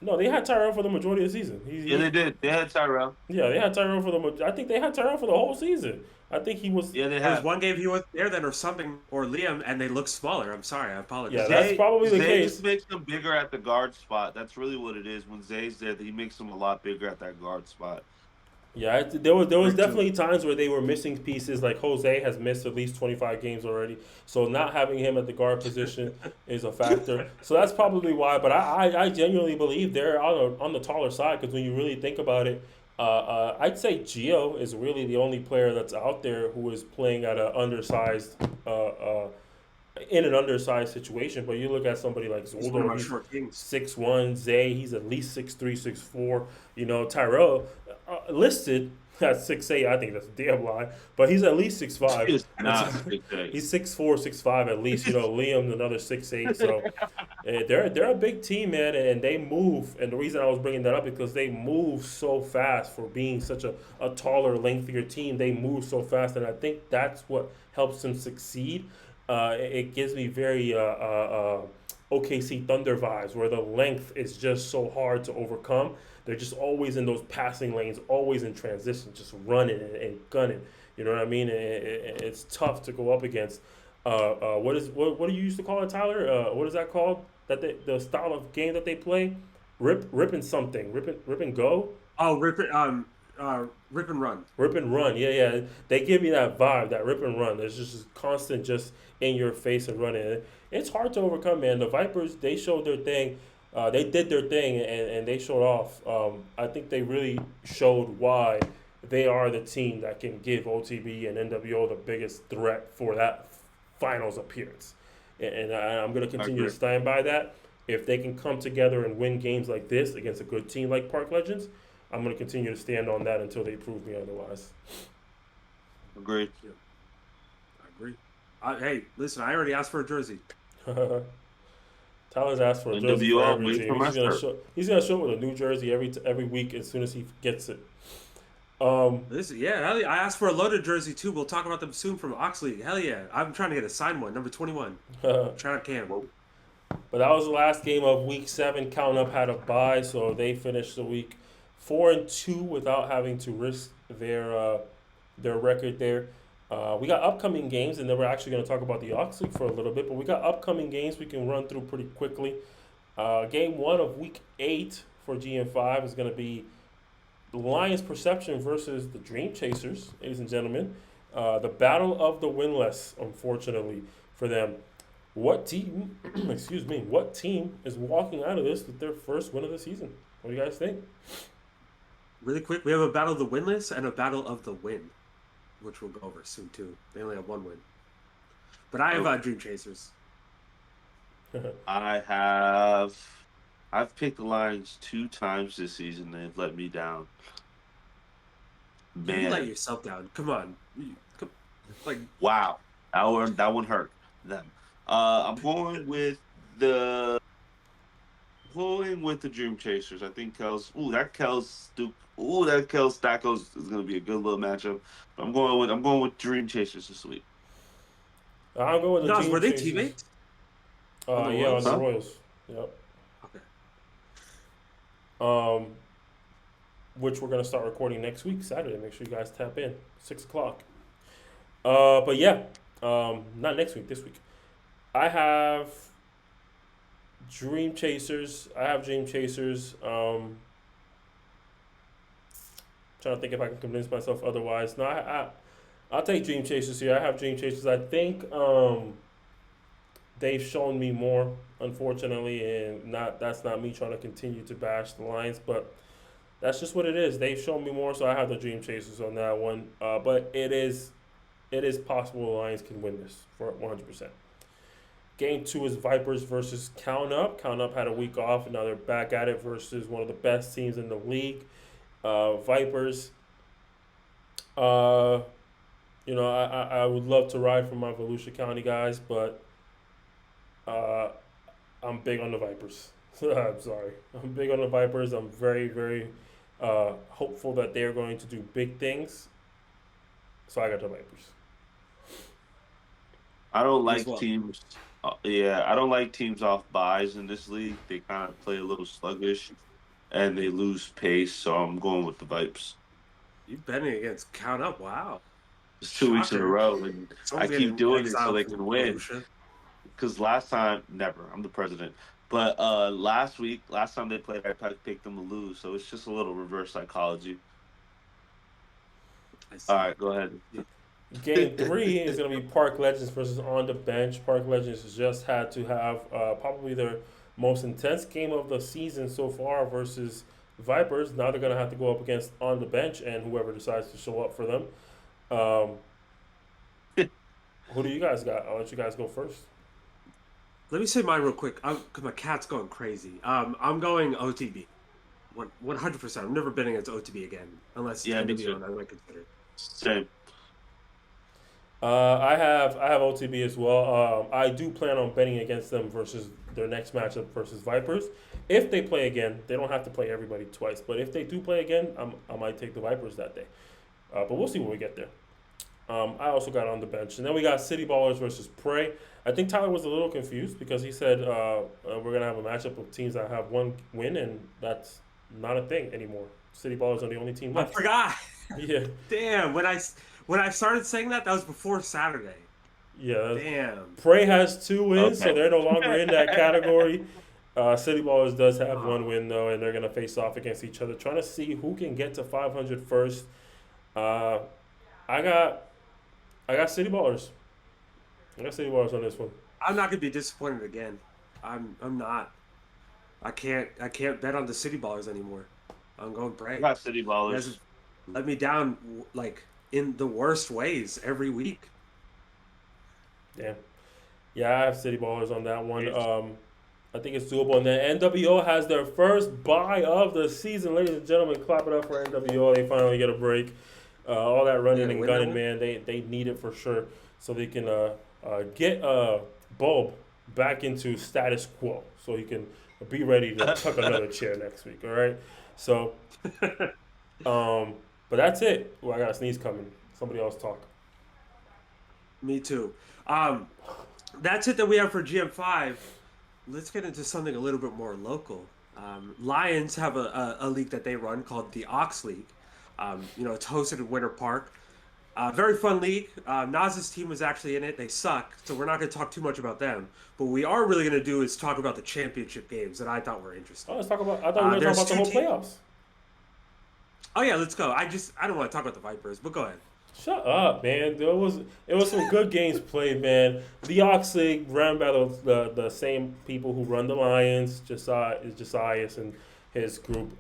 No, they had Tyrell for the majority of the season. They did. They had Tyrell. Yeah, they had Tyrell for the. I think they had Tyrell for the whole season. I think he was. Yeah, they There was had. one game he was there then or something, or Liam, and they looked smaller. I'm sorry, I apologize. Yeah, that's probably the Zay case. just makes them bigger at the guard spot. That's really what it is. When Zay's there, he makes them a lot bigger at that guard spot. Yeah, there was definitely times where they were missing pieces. Like Jose has missed at least 25 games already, so not having him at the guard position is a factor. So that's probably why. But I genuinely believe they're on the taller side because when you really think about it, I'd say Gio is really the only player that's out there who is playing at an undersized. In an undersized situation, but you look at somebody like Zoldo, he's short kings. 6'1", Zay, he's at least 6'3", 6'4". You know, Tyrell listed at 6'8". I think that's a damn lie, but he's at least 6'5". He's not 6'8". He's 6'4", 6'5" at least. You know, Liam's another 6'8". So they're a big team, man, and they move. And the reason I was bringing that up is because they move so fast for being such a taller, lengthier team. They move so fast, and I think that's what helps them succeed. It gives me very OKC Thunder vibes, where the length is just so hard to overcome. They're just always in those passing lanes, always in transition, just running and gunning. You know what I mean? It's tough to go up against. What do you used to call it, Tyler? What is that called? The style of game that they play, rip and something, rip and go. Oh, rip and run. Rip and run, yeah. They give me that vibe, that rip and run. There's just constant, just in your face and running. It's hard to overcome, man. The Vipers, they showed their thing. They did their thing, and they showed off. I think they really showed why they are the team that can give OTB and NWO the biggest threat for that finals appearance. And I'm going to continue to stand by that. If they can come together and win games like this against a good team like Park Legends, I'm going to continue to stand on that until they prove me otherwise. Agreed. Yeah. I agree. Hey, listen, I already asked for a jersey. Tyler's asked for a jersey for every team. He's gonna show with a new jersey every week as soon as he gets it. Listen, yeah, I asked for a loaded jersey too. We'll talk about them soon from Oxleague. Hell yeah, I'm trying to get a signed one, number 21. Trying to Cam. But that was the last game of Week 7. Count Up had a bye, so they finished the week 4-2 without having to risk their record there. We got upcoming games, and then we're actually going to talk about the Oxleague for a little bit. But we got upcoming games we can run through pretty quickly. Game 1 of Week 8 for GM5 is going to be the Lions Perception versus the Dream Chasers, ladies and gentlemen. The battle of the winless, unfortunately, for them. What team, what team is walking out of this with their first win of the season? What do you guys think? Really quick, we have a battle of the winless and a battle of the win, which we'll go over soon too. They only have one win. But I have Dream Chasers. I've picked the Lions 2 times this season. They've let me down. Man, You let yourself down. Come on. wow, that one hurt them. I'm going with the Dream Chasers. I think Kel's Stackos is gonna be a good little matchup. But I'm going with Dream Chasers this week. I'm going with the Dream were they Chasers. teammates? On the Royals. Yep. Okay. which we're gonna start recording next week, Saturday. Make sure you guys tap in 6 o'clock. But yeah, not next week. This week, I have Dream Chasers. Trying to think if I can convince myself otherwise. No, I'll take Dream Chasers here. I have Dream Chasers. I think they've shown me more, unfortunately, and that's not me trying to continue to bash the Lions, but that's just what it is. They've shown me more, so I have the Dream Chasers on that one. But it is possible the Lions can win this for 100%. Game 2 is Vipers versus Count Up. Count Up had a week off, and now they're back at it versus one of the best teams in the league. Vipers. I would love to ride for my Volusia County guys, but I'm big on the Vipers. I'm sorry. I'm big on the Vipers. I'm very, very hopeful that they're going to do big things. So I got the Vipers. I don't like teams. I don't like teams off buys in this league. They kind of play a little sluggish, and they lose pace. So I'm going with the Vipes. You betting against Count Up? Wow. It's 2 weeks in a row, and I keep doing it so they can win. Because last time, never. I'm the president. But last time they played, I picked them to lose. So it's just a little reverse psychology. All right, go ahead. Game 3 is going to be Park Legends versus On the Bench. Park Legends has just had to have probably their most intense game of the season so far versus Vipers. Now they're going to have to go up against On the Bench and whoever decides to show up for them. Who do you guys got? I'll let you guys go first. Let me say mine real quick, because my cat's going crazy. I'm going OTB, 100%. I'm never betting against OTB again, unless it's NWO, I might consider. Same. I have OTB as well. I do plan on betting against them versus their next matchup versus Vipers. If they play again, they don't have to play everybody twice. But if they do play again, I might take the Vipers that day. But we'll see when we get there. I also got On the Bench. And then we got City Ballers versus Prey. I think Tyler was a little confused because he said we're going to have a matchup of teams that have one win, and that's not a thing anymore. City Ballers are the only team left. I forgot. Yeah. Damn. When I started saying that was before Saturday. Yeah. Damn. Prey has 2 wins, so they're no longer in that category. City Ballers does have 1 win, though, and they're going to face off against each other, trying to see who can get to 500 first. I got City Ballers. I got City Ballers on this one. I'm not gonna be disappointed again. I'm not. I can't bet on the City Ballers anymore. I'm going Prey. I got City Ballers. Let me down like in the worst ways every week. Yeah, I have City Ballers on that one. I think it's doable. And then NWO has their first bye of the season, ladies and gentlemen. Clap it up for NWO. They finally get a break. All that running and gunning, man, they need it for sure, so they can get Bulb back into status quo, so he can be ready to tuck another chair next week. All right, so, but that's it. Well, I got a sneeze coming. Somebody else talk. Me too. That's it that we have for GM5. Let's get into something a little bit more local. Lions have a league that they run called the Oxleague. It's hosted in Winter Park. Very fun league. Naz's team was actually in it. They suck, so we're not going to talk too much about them. But what we are really going to do is talk about the championship games that I thought were interesting. Oh, let's talk about. I thought we were going to talk about the whole playoffs. Oh yeah, let's go. I don't want to talk about the Vipers, but go ahead. Shut up, man. It was some good games played, man. The Oxleague ran by the same people who run the Lions, Josias and his group.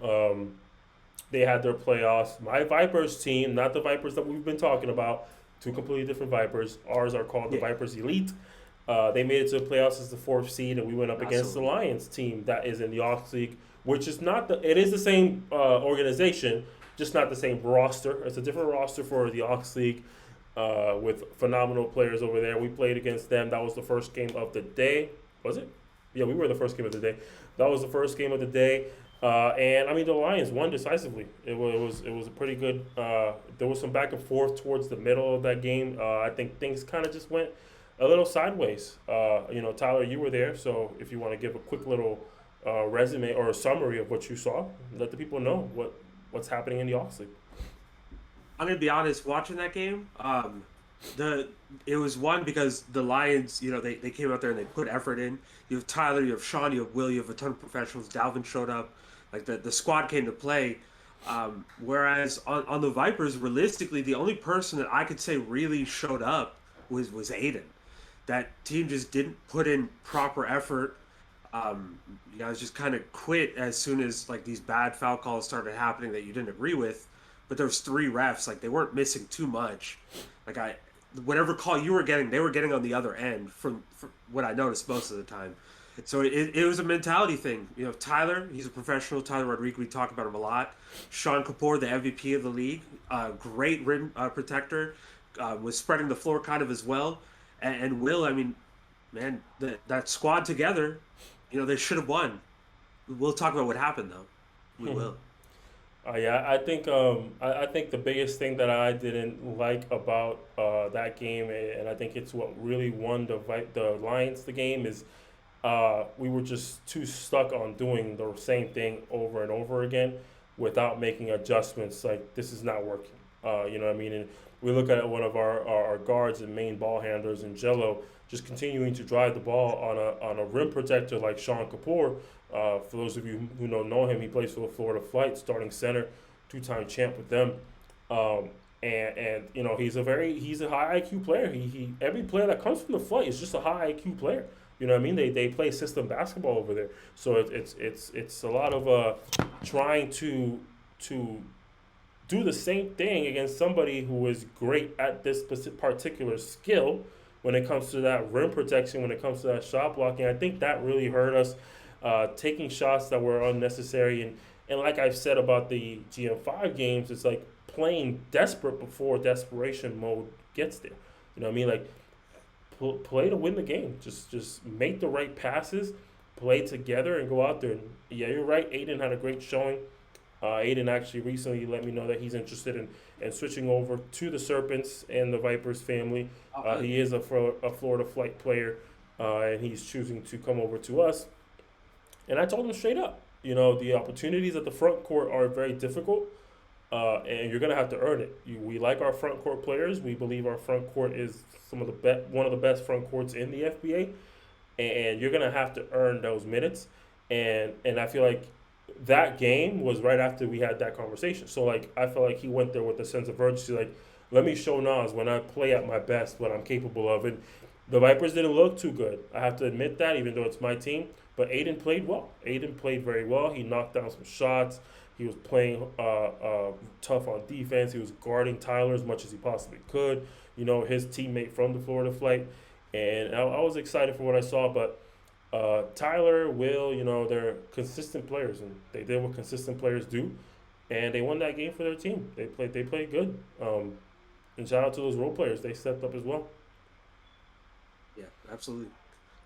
They had their playoffs. My Vipers team, not the Vipers that we've been talking about, 2 completely different Vipers. Ours are called the Vipers Elite. They made it to the playoffs as the 4th seed, and we went up against the Lions team that is in the Oxleague, which is not it is the same organization, just not the same roster. It's a different roster for the Oxleague with phenomenal players over there. We played against them. That was the first game of the day. Was it? Yeah, we were the first game of the day. That was the first game of the day. And I mean, the Lions won decisively. It was a pretty good. There was some back and forth towards the middle of that game. I think things kind of just went a little sideways. Tyler, you were there, so if you want to give a quick little resume or a summary of what you saw, let the people know what's happening in the Oxleague. I'm gonna be honest. Watching that game, the it was one because the Lions, they came out there and they put effort in. You have Tyler, you have Sean, you have Will, you have a ton of professionals. Dalvin showed up, like the squad came to play. Whereas on the Vipers, realistically, the only person that I could say really showed up was Aiden. That team just didn't put in proper effort. It's just kind of quit as soon as like these bad foul calls started happening that you didn't agree with. But there was three refs, like they weren't missing too much. Like whatever call you were getting, they were getting on the other end from what I noticed most of the time. So it was a mentality thing. Tyler, he's a professional. Tyler Rodriguez, we talk about him a lot. Sean Kapoor, the MVP of the league, great rim protector, was spreading the floor kind of as well. And Will, I mean, man, that squad together, they should have won. We'll talk about what happened though. We will. Yeah, I think the biggest thing that I didn't like about that game, and I think it's what really won the Lions the game, is we were just too stuck on doing the same thing over and over again without making adjustments. Like, this is not working. You know what I mean? And we look at one of our guards and main ball handlers in Jello just continuing to drive the ball on a rim protector like Sean Kapoor. For those of you who don't know him, he plays for the Florida Flight, starting center, two-time champ with them. And he's a high IQ player. He every player that comes from the Flight is just a high IQ player. You know what I mean? They play system basketball over there. So it's a lot of trying to do the same thing against somebody who is great at this particular skill when it comes to that rim protection, when it comes to that shot blocking. I think that really hurt us, taking shots that were unnecessary. And like I've said about the GM5 games, it's like playing desperate before desperation mode gets there. You know what I mean? Like, play to win the game. Just make the right passes, play together, and go out there. And yeah, you're right. Aiden had a great showing. Aiden actually recently let me know that he's interested in switching over to the Serpents and the Vipers family. He is a Florida Flight player, and he's choosing to come over to us. And I told him straight up, the opportunities at the front court are very difficult, and you're going to have to earn it. We like our front court players. We believe our front court is one of the best front courts in the FBA, and you're going to have to earn those minutes. And I feel like that game was right after we had that conversation. So, like, I felt like he went there with a sense of urgency, like, let me show Nas when I play at my best what I'm capable of. And the Vipers didn't look too good. I have to admit that, even though it's my team. But Aiden played well. Aiden played very well. He knocked down some shots. He was playing tough on defense. He was guarding Tyler as much as he possibly could. His teammate from the Florida Flight. And I was excited for what I saw. But Tyler, Will, they're consistent players, and they did what consistent players do, and they won that game for their team. They played good. And shout out to those role players; they stepped up as well. Yeah, absolutely.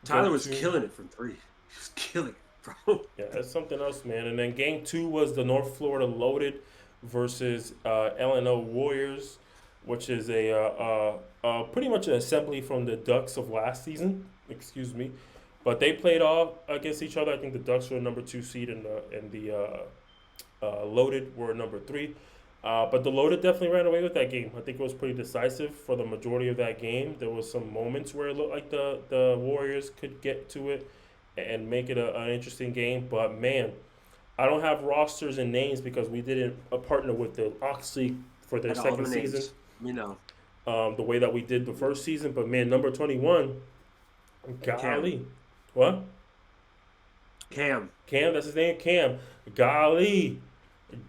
Tyler was killing it from three. He was killing it, bro. Yeah, that's something else, man. And then game 2 was the North Florida Loaded versus LNO Warriors, which is a pretty much an assembly from the Ducks of last season. Excuse me. But they played all against each other. I think the Ducks were number 2 seed, and the Loaded were number 3. But the Loaded definitely ran away with that game. I think it was pretty decisive for the majority of that game. There was some moments where it looked like the Warriors could get to it and make it an interesting game. But, man, I don't have rosters and names because we didn't partner with the Oxleague for their second season. The way that we did the first season. But, man, number 21, golly. What? Cam, that's his name, Cam. Golly.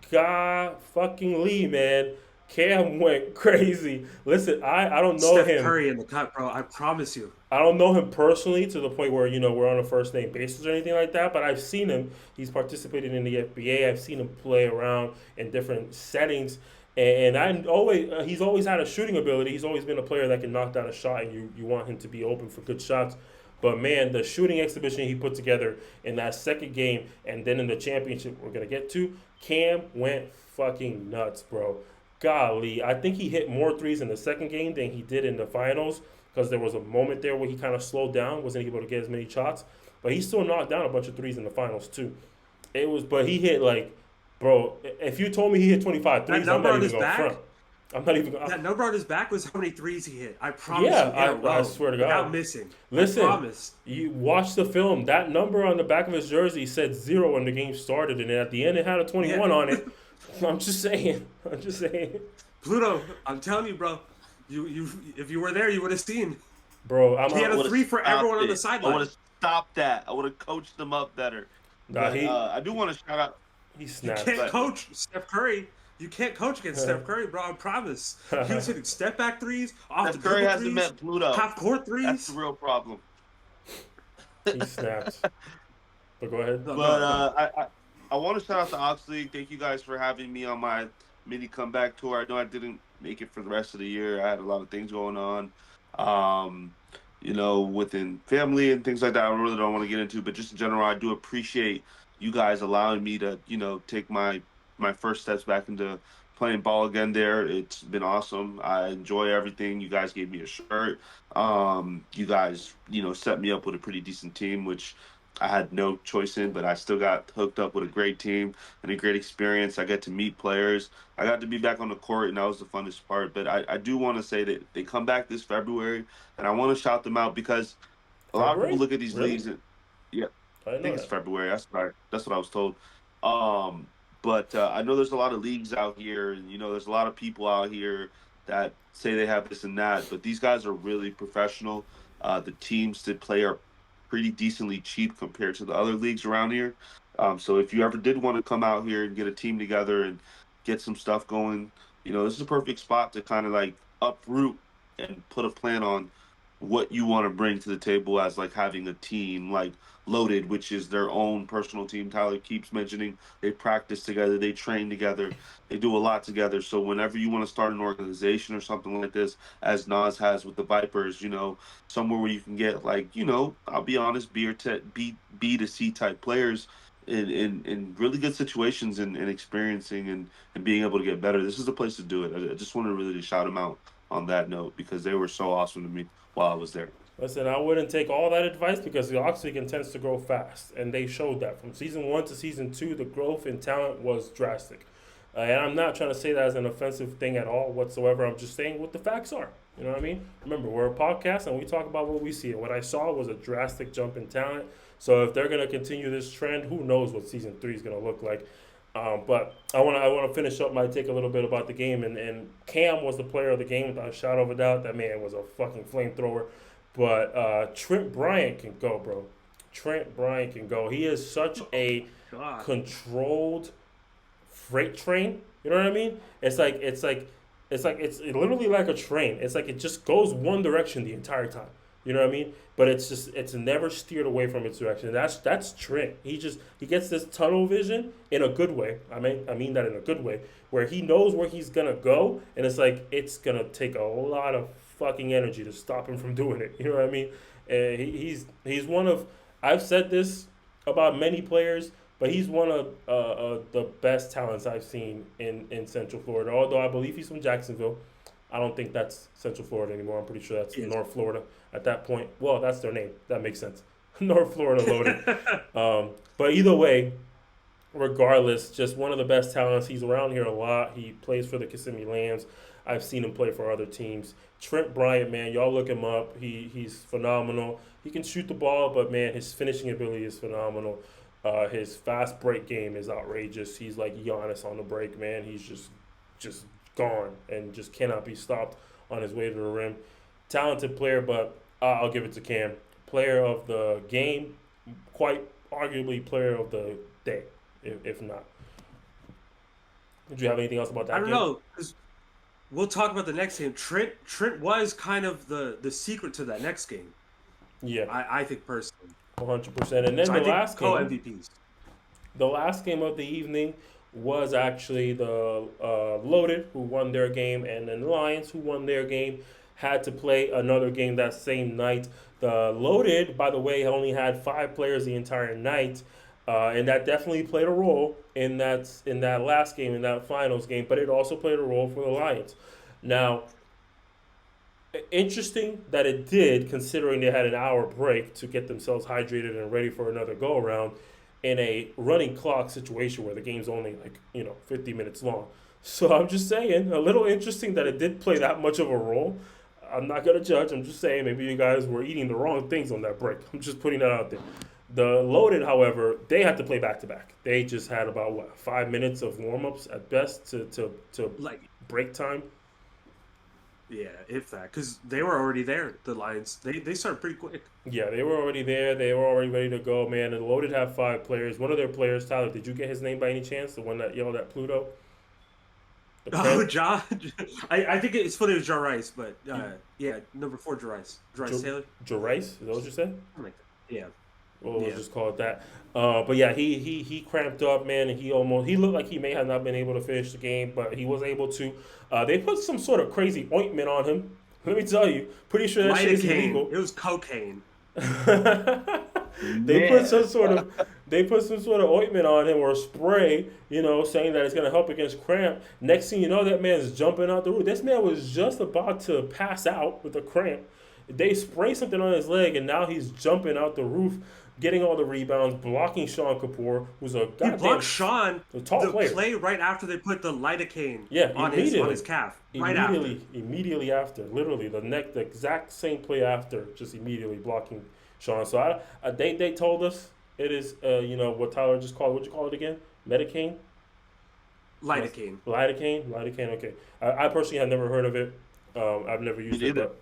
God fucking Lee, man. Cam went crazy. Listen, I don't know Steph him. Curry in the cut, bro. I promise you. I don't know him personally to the point where, we're on a first name basis or anything like that, but I've seen him. He's participated in the FBA. I've seen him play around in different settings. And he's always had a shooting ability. He's always been a player that can knock down a shot, and you want him to be open for good shots. But, man, the shooting exhibition he put together in that second game and then in the championship we're going to get to, Cam went fucking nuts, bro. Golly. I think he hit more threes in the second game than he did in the finals because there was a moment there where he kind of slowed down, wasn't able to get as many shots. But he still knocked down a bunch of threes in the finals, too. But he hit, like, Bro, if you told me he hit 25 That threes, I'm number not on even his going to front. back, I'm not even. that number on his back was how many threes he hit. I promise Yeah, you, in a I row, swear to without God. missing. I Listen, promise. you watch the film. That number on the back of his jersey said 0 when the game started, and at the end it had a Yeah, 21 on it. I'm just saying. I'm just saying. Pluto. I'm telling you, bro. You if you were there, you would have seen. Bro, He had I a would have three for everyone stopped on the it. I would sideline. have stopped that. I would have coached them up better. nah, But I do want to shout out. he You snapped. can't But coach Steph Curry. You can't coach against Steph Curry, bro. I promise. He was hitting step back threes, off the Steph Curry dribble hasn't threes, met Pluto. half court That's the threes. real problem. He snapped. But go ahead. No, But go. I want to shout out to Oxleague. Thank you guys for having me on my mini comeback tour. I know I didn't make it for the rest of the year. I had a lot of things going on, um, within family and things like that. I really don't want to get into, but just in general, I do appreciate you guys allowing me to, take my first steps back into playing ball again. There, it's been awesome. I enjoy everything. You guys gave me a shirt. You guys, set me up with a pretty decent team, which I had no choice in, but I still got hooked up with a great team and a great experience. I got to meet players. I got to be back on the court, and that was the funnest part. But I do want to say that they come back this February, and I want to shout them out because a lot of people February? look at these Really? leagues and yeah, I I didn't know think it's that. February. That's what I was told. Um, but I know there's a lot of leagues out here, and there's a lot of people out here that say they have this and that. But these guys are really professional. The teams that play are pretty decently cheap compared to the other leagues around here. So if you ever did want to come out here and get a team together and get some stuff going, this is a perfect spot to kind of like uproot and put a plan on what you want to bring to the table as like having a team like loaded, which is their own personal team. Tyler keeps mentioning they practice together, they train together, they do a lot together. So whenever you want to start an organization or something like this, as Nas has with the Vipers, somewhere where you can get like, I'll be honest, B to C type players in really good situations and experiencing and being able to get better. This is the place to do it. I just want to really shout them out on that note because they were so awesome to me while I was there. Listen, I wouldn't take all that advice because the Oxleague intends to grow fast, and they showed that from season 1 to season 2. The growth in talent was drastic, and I'm not trying to say that as an offensive thing at all whatsoever. I'm just saying what the facts are. You know what I mean? Remember, we're a podcast and we talk about what we see, and what I saw was a drastic jump in talent. So if they're gonna continue this trend, who knows what season 3 is gonna look like? But I want to finish up my take a little bit about the game, and Cam was the player of the game without a shadow of a doubt. That man was a fucking flamethrower. But Trent Bryant can go, bro. Trent Bryant can go. He is such a God. controlled freight train. You know what I mean? It's literally like a train. It's like it just goes one direction the entire time. You know what I mean? But it's never steered away from its direction. That's Trent. He gets this tunnel vision in a good way. I mean that in a good way, where he knows where he's gonna go, and it's like it's gonna take a lot of fucking energy to stop him from doing it. You know what I mean? And he's one of, I've said this about many players, but he's one of the best talents I've seen in Central Florida. Although I believe he's from Jacksonville, I don't think that's Central Florida anymore. I'm pretty sure that's Yes. North Florida at that point. Well, that's their name. That makes sense. North Florida loaded. But either way, regardless, just one of the best talents. He's around here a lot. He plays for the Kissimmee Lambs. I've seen him play for other teams. Trent Bryant, man, y'all look him up. He's phenomenal. He can shoot the ball, but man, his finishing ability is phenomenal. His fast break game is outrageous. He's like Giannis on the break, man. He's just gone and just cannot be stopped on his way to the rim. Talented player, but I'll give it to Cam. Player of the game, quite arguably player of the day, if not. Did you have anything else about that I don't game? know, because we'll talk about the next game. Trent was kind of the secret to that next game. Yeah, I think personally. 100%. And then So the I think last co game, MVPs. the last game of the evening was actually the Loaded, who won their game, and then the Lions, who won their game, had to play another game that same night. The Loaded, by the way, only had 5 players the entire night, and that definitely played a role in that last game, in that finals game. But it also played a role for the Lions. Now, interesting that it did, considering they had an hour break to get themselves hydrated and ready for another go around. in a running clock situation where the game's only 50 minutes long. So I'm just saying, a little interesting that it did play that much of a role. I'm not gonna judge. I'm just saying maybe you guys were eating the wrong things on that break. I'm just putting that out there. The loaded, however, they had to play back to back. They just had about 5 minutes of warm ups at best to Like, break time. yeah, if that, because they were already there. The Lions, they started pretty quick. Yeah, they were already there. They were already ready to go, man. And loaded have 5 players. One of their players, Tyler, did you get his name by any chance? The one that yelled at Pluto. Oh, John. I think it's funny it was John Rice, but yeah, number 4, Jarice. Jarice Taylor. Jarice, is that what you said? Something like that. Yeah. Well, we'll Yeah. just call it that. But yeah, he cramped up, man, and he looked like he may have not been able to finish the game, but he was able to. They put some sort of crazy ointment on him. Let me tell you, pretty sure that shit is illegal. It was cocaine. They put some sort of ointment on him or spray, saying that it's gonna help against cramp. Next thing you know, that man's jumping out the roof. This man was just about to pass out with a cramp. They spray something on his leg, and now he's jumping out the roof, getting all the rebounds, blocking Sean Kapoor, who's a He goddamn blocked Sean tall the player. play right after they put the lidocaine Yeah, on his calf. Right after. Immediately after, literally the exact same play after, just immediately blocking Sean. So they told us it is what Tyler just called. What'd you call it again? Medicaine. Lidocaine. Lidocaine. Okay, I personally had never heard of it. I've never used it, but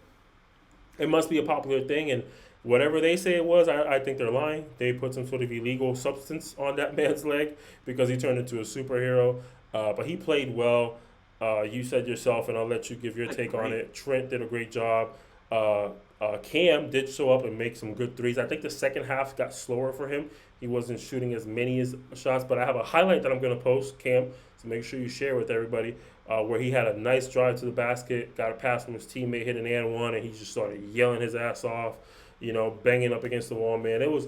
it must be a popular thing. And whatever they say it was, I think they're lying. They put some sort of illegal substance on that man's leg because he turned into a superhero. But he played well. You said yourself, and I'll let you give your take on it. Trent did a great job. Cam did show up and make some good threes. I think the second half got slower for him. He wasn't shooting as many shots, but I have a highlight that I'm going to post, Cam, so make sure you share with everybody, where he had a nice drive to the basket, got a pass from his teammate, hit an and one, and he just started yelling his ass off, banging up against the wall, man. It was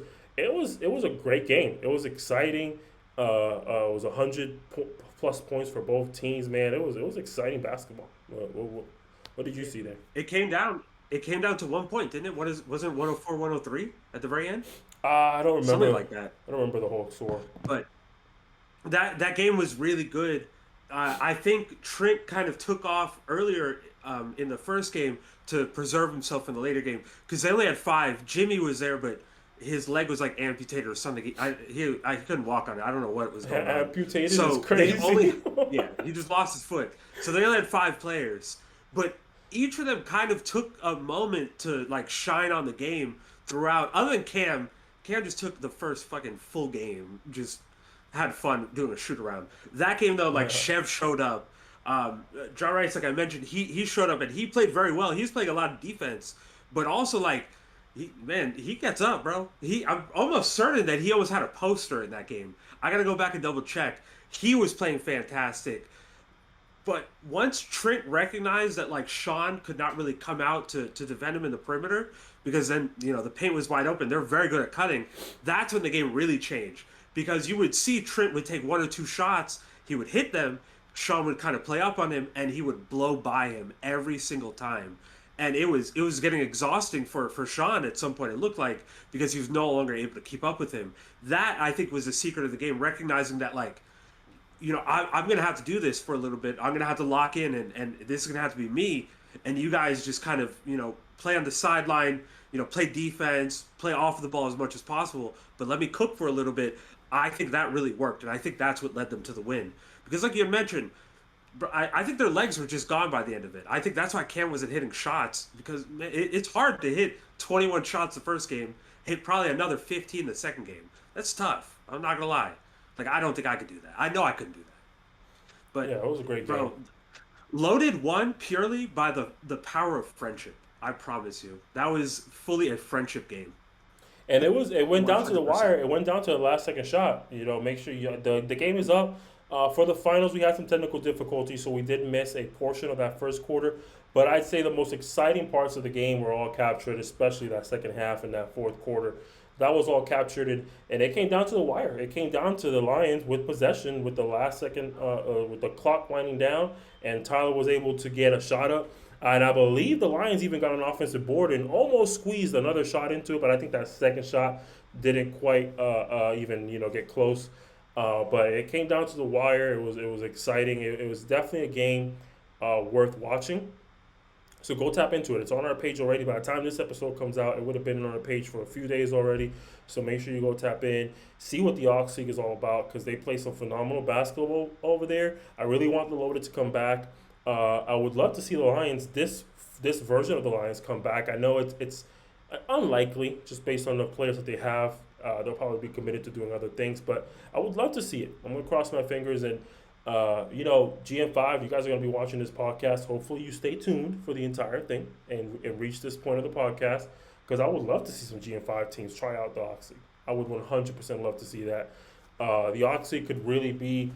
a great game. It was exciting. It was 100 plus points for both teams, man. It was exciting basketball. What did you see there? It came down to 1 point, didn't it? Wasn't 104, 103 at the very end? I don't remember. Something like that. I don't remember the whole score. But that game was really good. I think Trent kind of took off earlier in the first game to preserve himself in the later game because they only had 5. Jimmy was there, but his leg was like amputated or something. I couldn't walk on it. I don't know what was going on. Amputated so is crazy. He just lost his foot. So they only had 5 players, but each of them kind of took a moment to shine on the game throughout. Other than Cam just took the first fucking full game, just had fun doing a shoot around. That game though, Chev showed up. John Rice, like I mentioned, he showed up and he played very well. He was playing a lot of defense, but also he gets up, bro. I'm almost certain that he almost had a poster in that game. I gotta go back and double check. He was playing fantastic. But once Trent recognized that Sean could not really come out to defend him in the perimeter, because then the paint was wide open. They're very good at cutting. That's when the game really changed, because you would see Trent would take 1 or 2 shots, he would hit them, Sean would kind of play up on him, and he would blow by him every single time. And it was getting exhausting for Sean at some point, it looked like, because he was no longer able to keep up with him. That, I think, was the secret of the game, recognizing that I'm going to have to do this for a little bit. I'm going to have to lock in, and this is going to have to be me. And you guys just kind of, play on the sideline, play defense, play off of the ball as much as possible. But let me cook for a little bit. I think that really worked, and I think that's what led them to the win. Because like you mentioned, I think their legs were just gone by the end of it. I think that's why Cam wasn't hitting shots, because it's hard to hit 21 shots the first game, hit probably another 15 the second game. That's tough. I'm not going to lie. I don't think I could do that. I know I couldn't do that. But yeah, it was a great game. Loaded won purely by the power of friendship. I promise you. That was fully a friendship game. And it went 100%. Down to the wire. It went down to the last second shot. Make sure the game is up. For the finals, we had some technical difficulties, so we did miss a portion of that first quarter. But I'd say the most exciting parts of the game were all captured, especially that second half and that fourth quarter. That was all captured, and it came down to the wire. It came down to the Lions with possession with the last second, with the clock winding down, and Tyler was able to get a shot up. And I believe the Lions even got an offensive board and almost squeezed another shot into it, but I think that second shot didn't quite even get close. But it came down to the wire. It was exciting. It was definitely a game worth watching. So go tap into it. It's on our page already. By the time this episode comes out, it would have been on our page for a few days already. So make sure you go tap in, see what the Oxleague is all about because they play some phenomenal basketball over there. I really want the Loaded to come back. I would love to see the Lions, this version of the Lions, come back. I know it's unlikely just based on the players that they have. They'll probably be committed to doing other things, but I would love to see it. I'm gonna cross my fingers and. GM5, you guys are going to be watching this podcast. Hopefully, you stay tuned for the entire thing and reach this point of the podcast because I would love to see some GM5 teams try out the Oxleague. I would 100% love to see that. The Oxleague could really be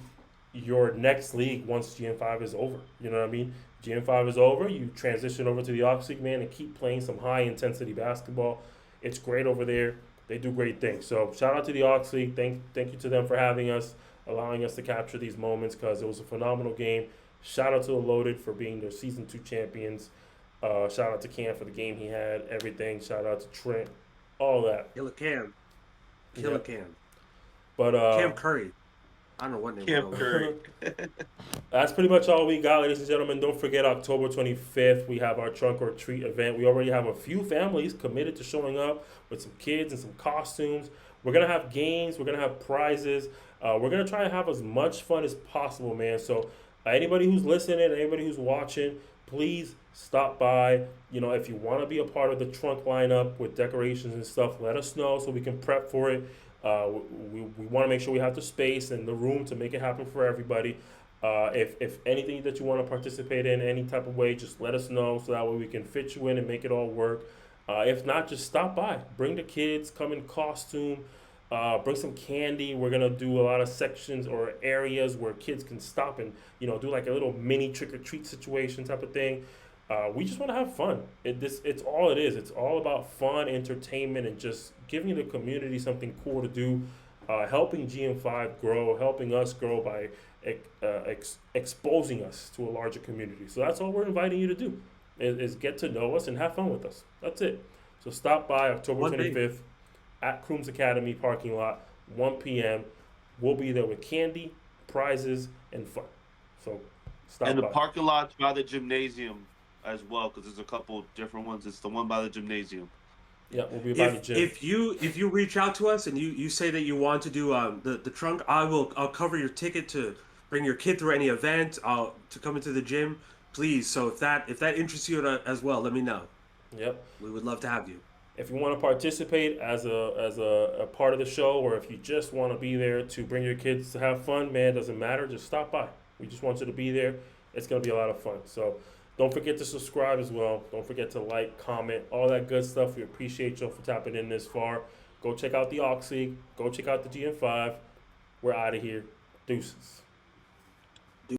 your next league once GM5 is over. You know what I mean? GM5 is over, you transition over to the Oxleague, man, and keep playing some high-intensity basketball. It's great over there. They do great things. So, shout out to the Oxleague. Thank you to them for having us, allowing us to capture these moments because it was a phenomenal game. Shout out to the Loaded for being their Season 2 champions. Shout out to Cam for the game he had, everything. Shout out to Trent, all that. Killer Cam. Cam. But Cam Curry. I don't know what name. Cam Curry. That's pretty much all we got, ladies and gentlemen. Don't forget October 25th, we have our Trunk or Treat event. We already have a few families committed to showing up with some kids and some costumes. We're going to have games. We're going to have prizes. We're going to try to have as much fun as possible, man. So anybody who's listening, anybody who's watching, please stop by. If you want to be a part of the Trunk lineup with decorations and stuff, let us know so we can prep for it. We want to make sure we have the space and the room to make it happen for everybody. If anything that you want to participate in any type of way, just let us know so that way we can fit you in and make it all work. If not, just stop by. Bring the kids, come in costume, bring some candy. We're going to do a lot of sections or areas where kids can stop and, do like a little mini trick-or-treat situation type of thing. We just want to have fun. It's all it is. It's all about fun, entertainment, and just giving the community something cool to do, helping GM5 grow, helping us grow by exposing us to a larger community. So that's all we're inviting you to do, is get to know us and have fun with us. That's it. So stop by October 25th at Crooms Academy parking lot, 1 p.m. We'll be there with candy, prizes, and fun. So stop by. And the parking lot's by the gymnasium as well, because there's a couple different ones. It's the one by the gymnasium. Yeah, we'll be by the gym. If you reach out to us and you say that you want to do the trunk, I'll cover your ticket to bring your kid through any event, to come into the gym, please. So if that interests you as well, let me know. Yep. We would love to have you. If you want to participate as a part of the show, or if you just want to be there to bring your kids to have fun, man, it doesn't matter. Just stop by. We just want you to be there. It's going to be a lot of fun. So don't forget to subscribe as well. Don't forget to like, comment, all that good stuff. We appreciate y'all for tapping in this far. Go check out the Oxleague. Go check out the GM5. We're out of here. Deuces.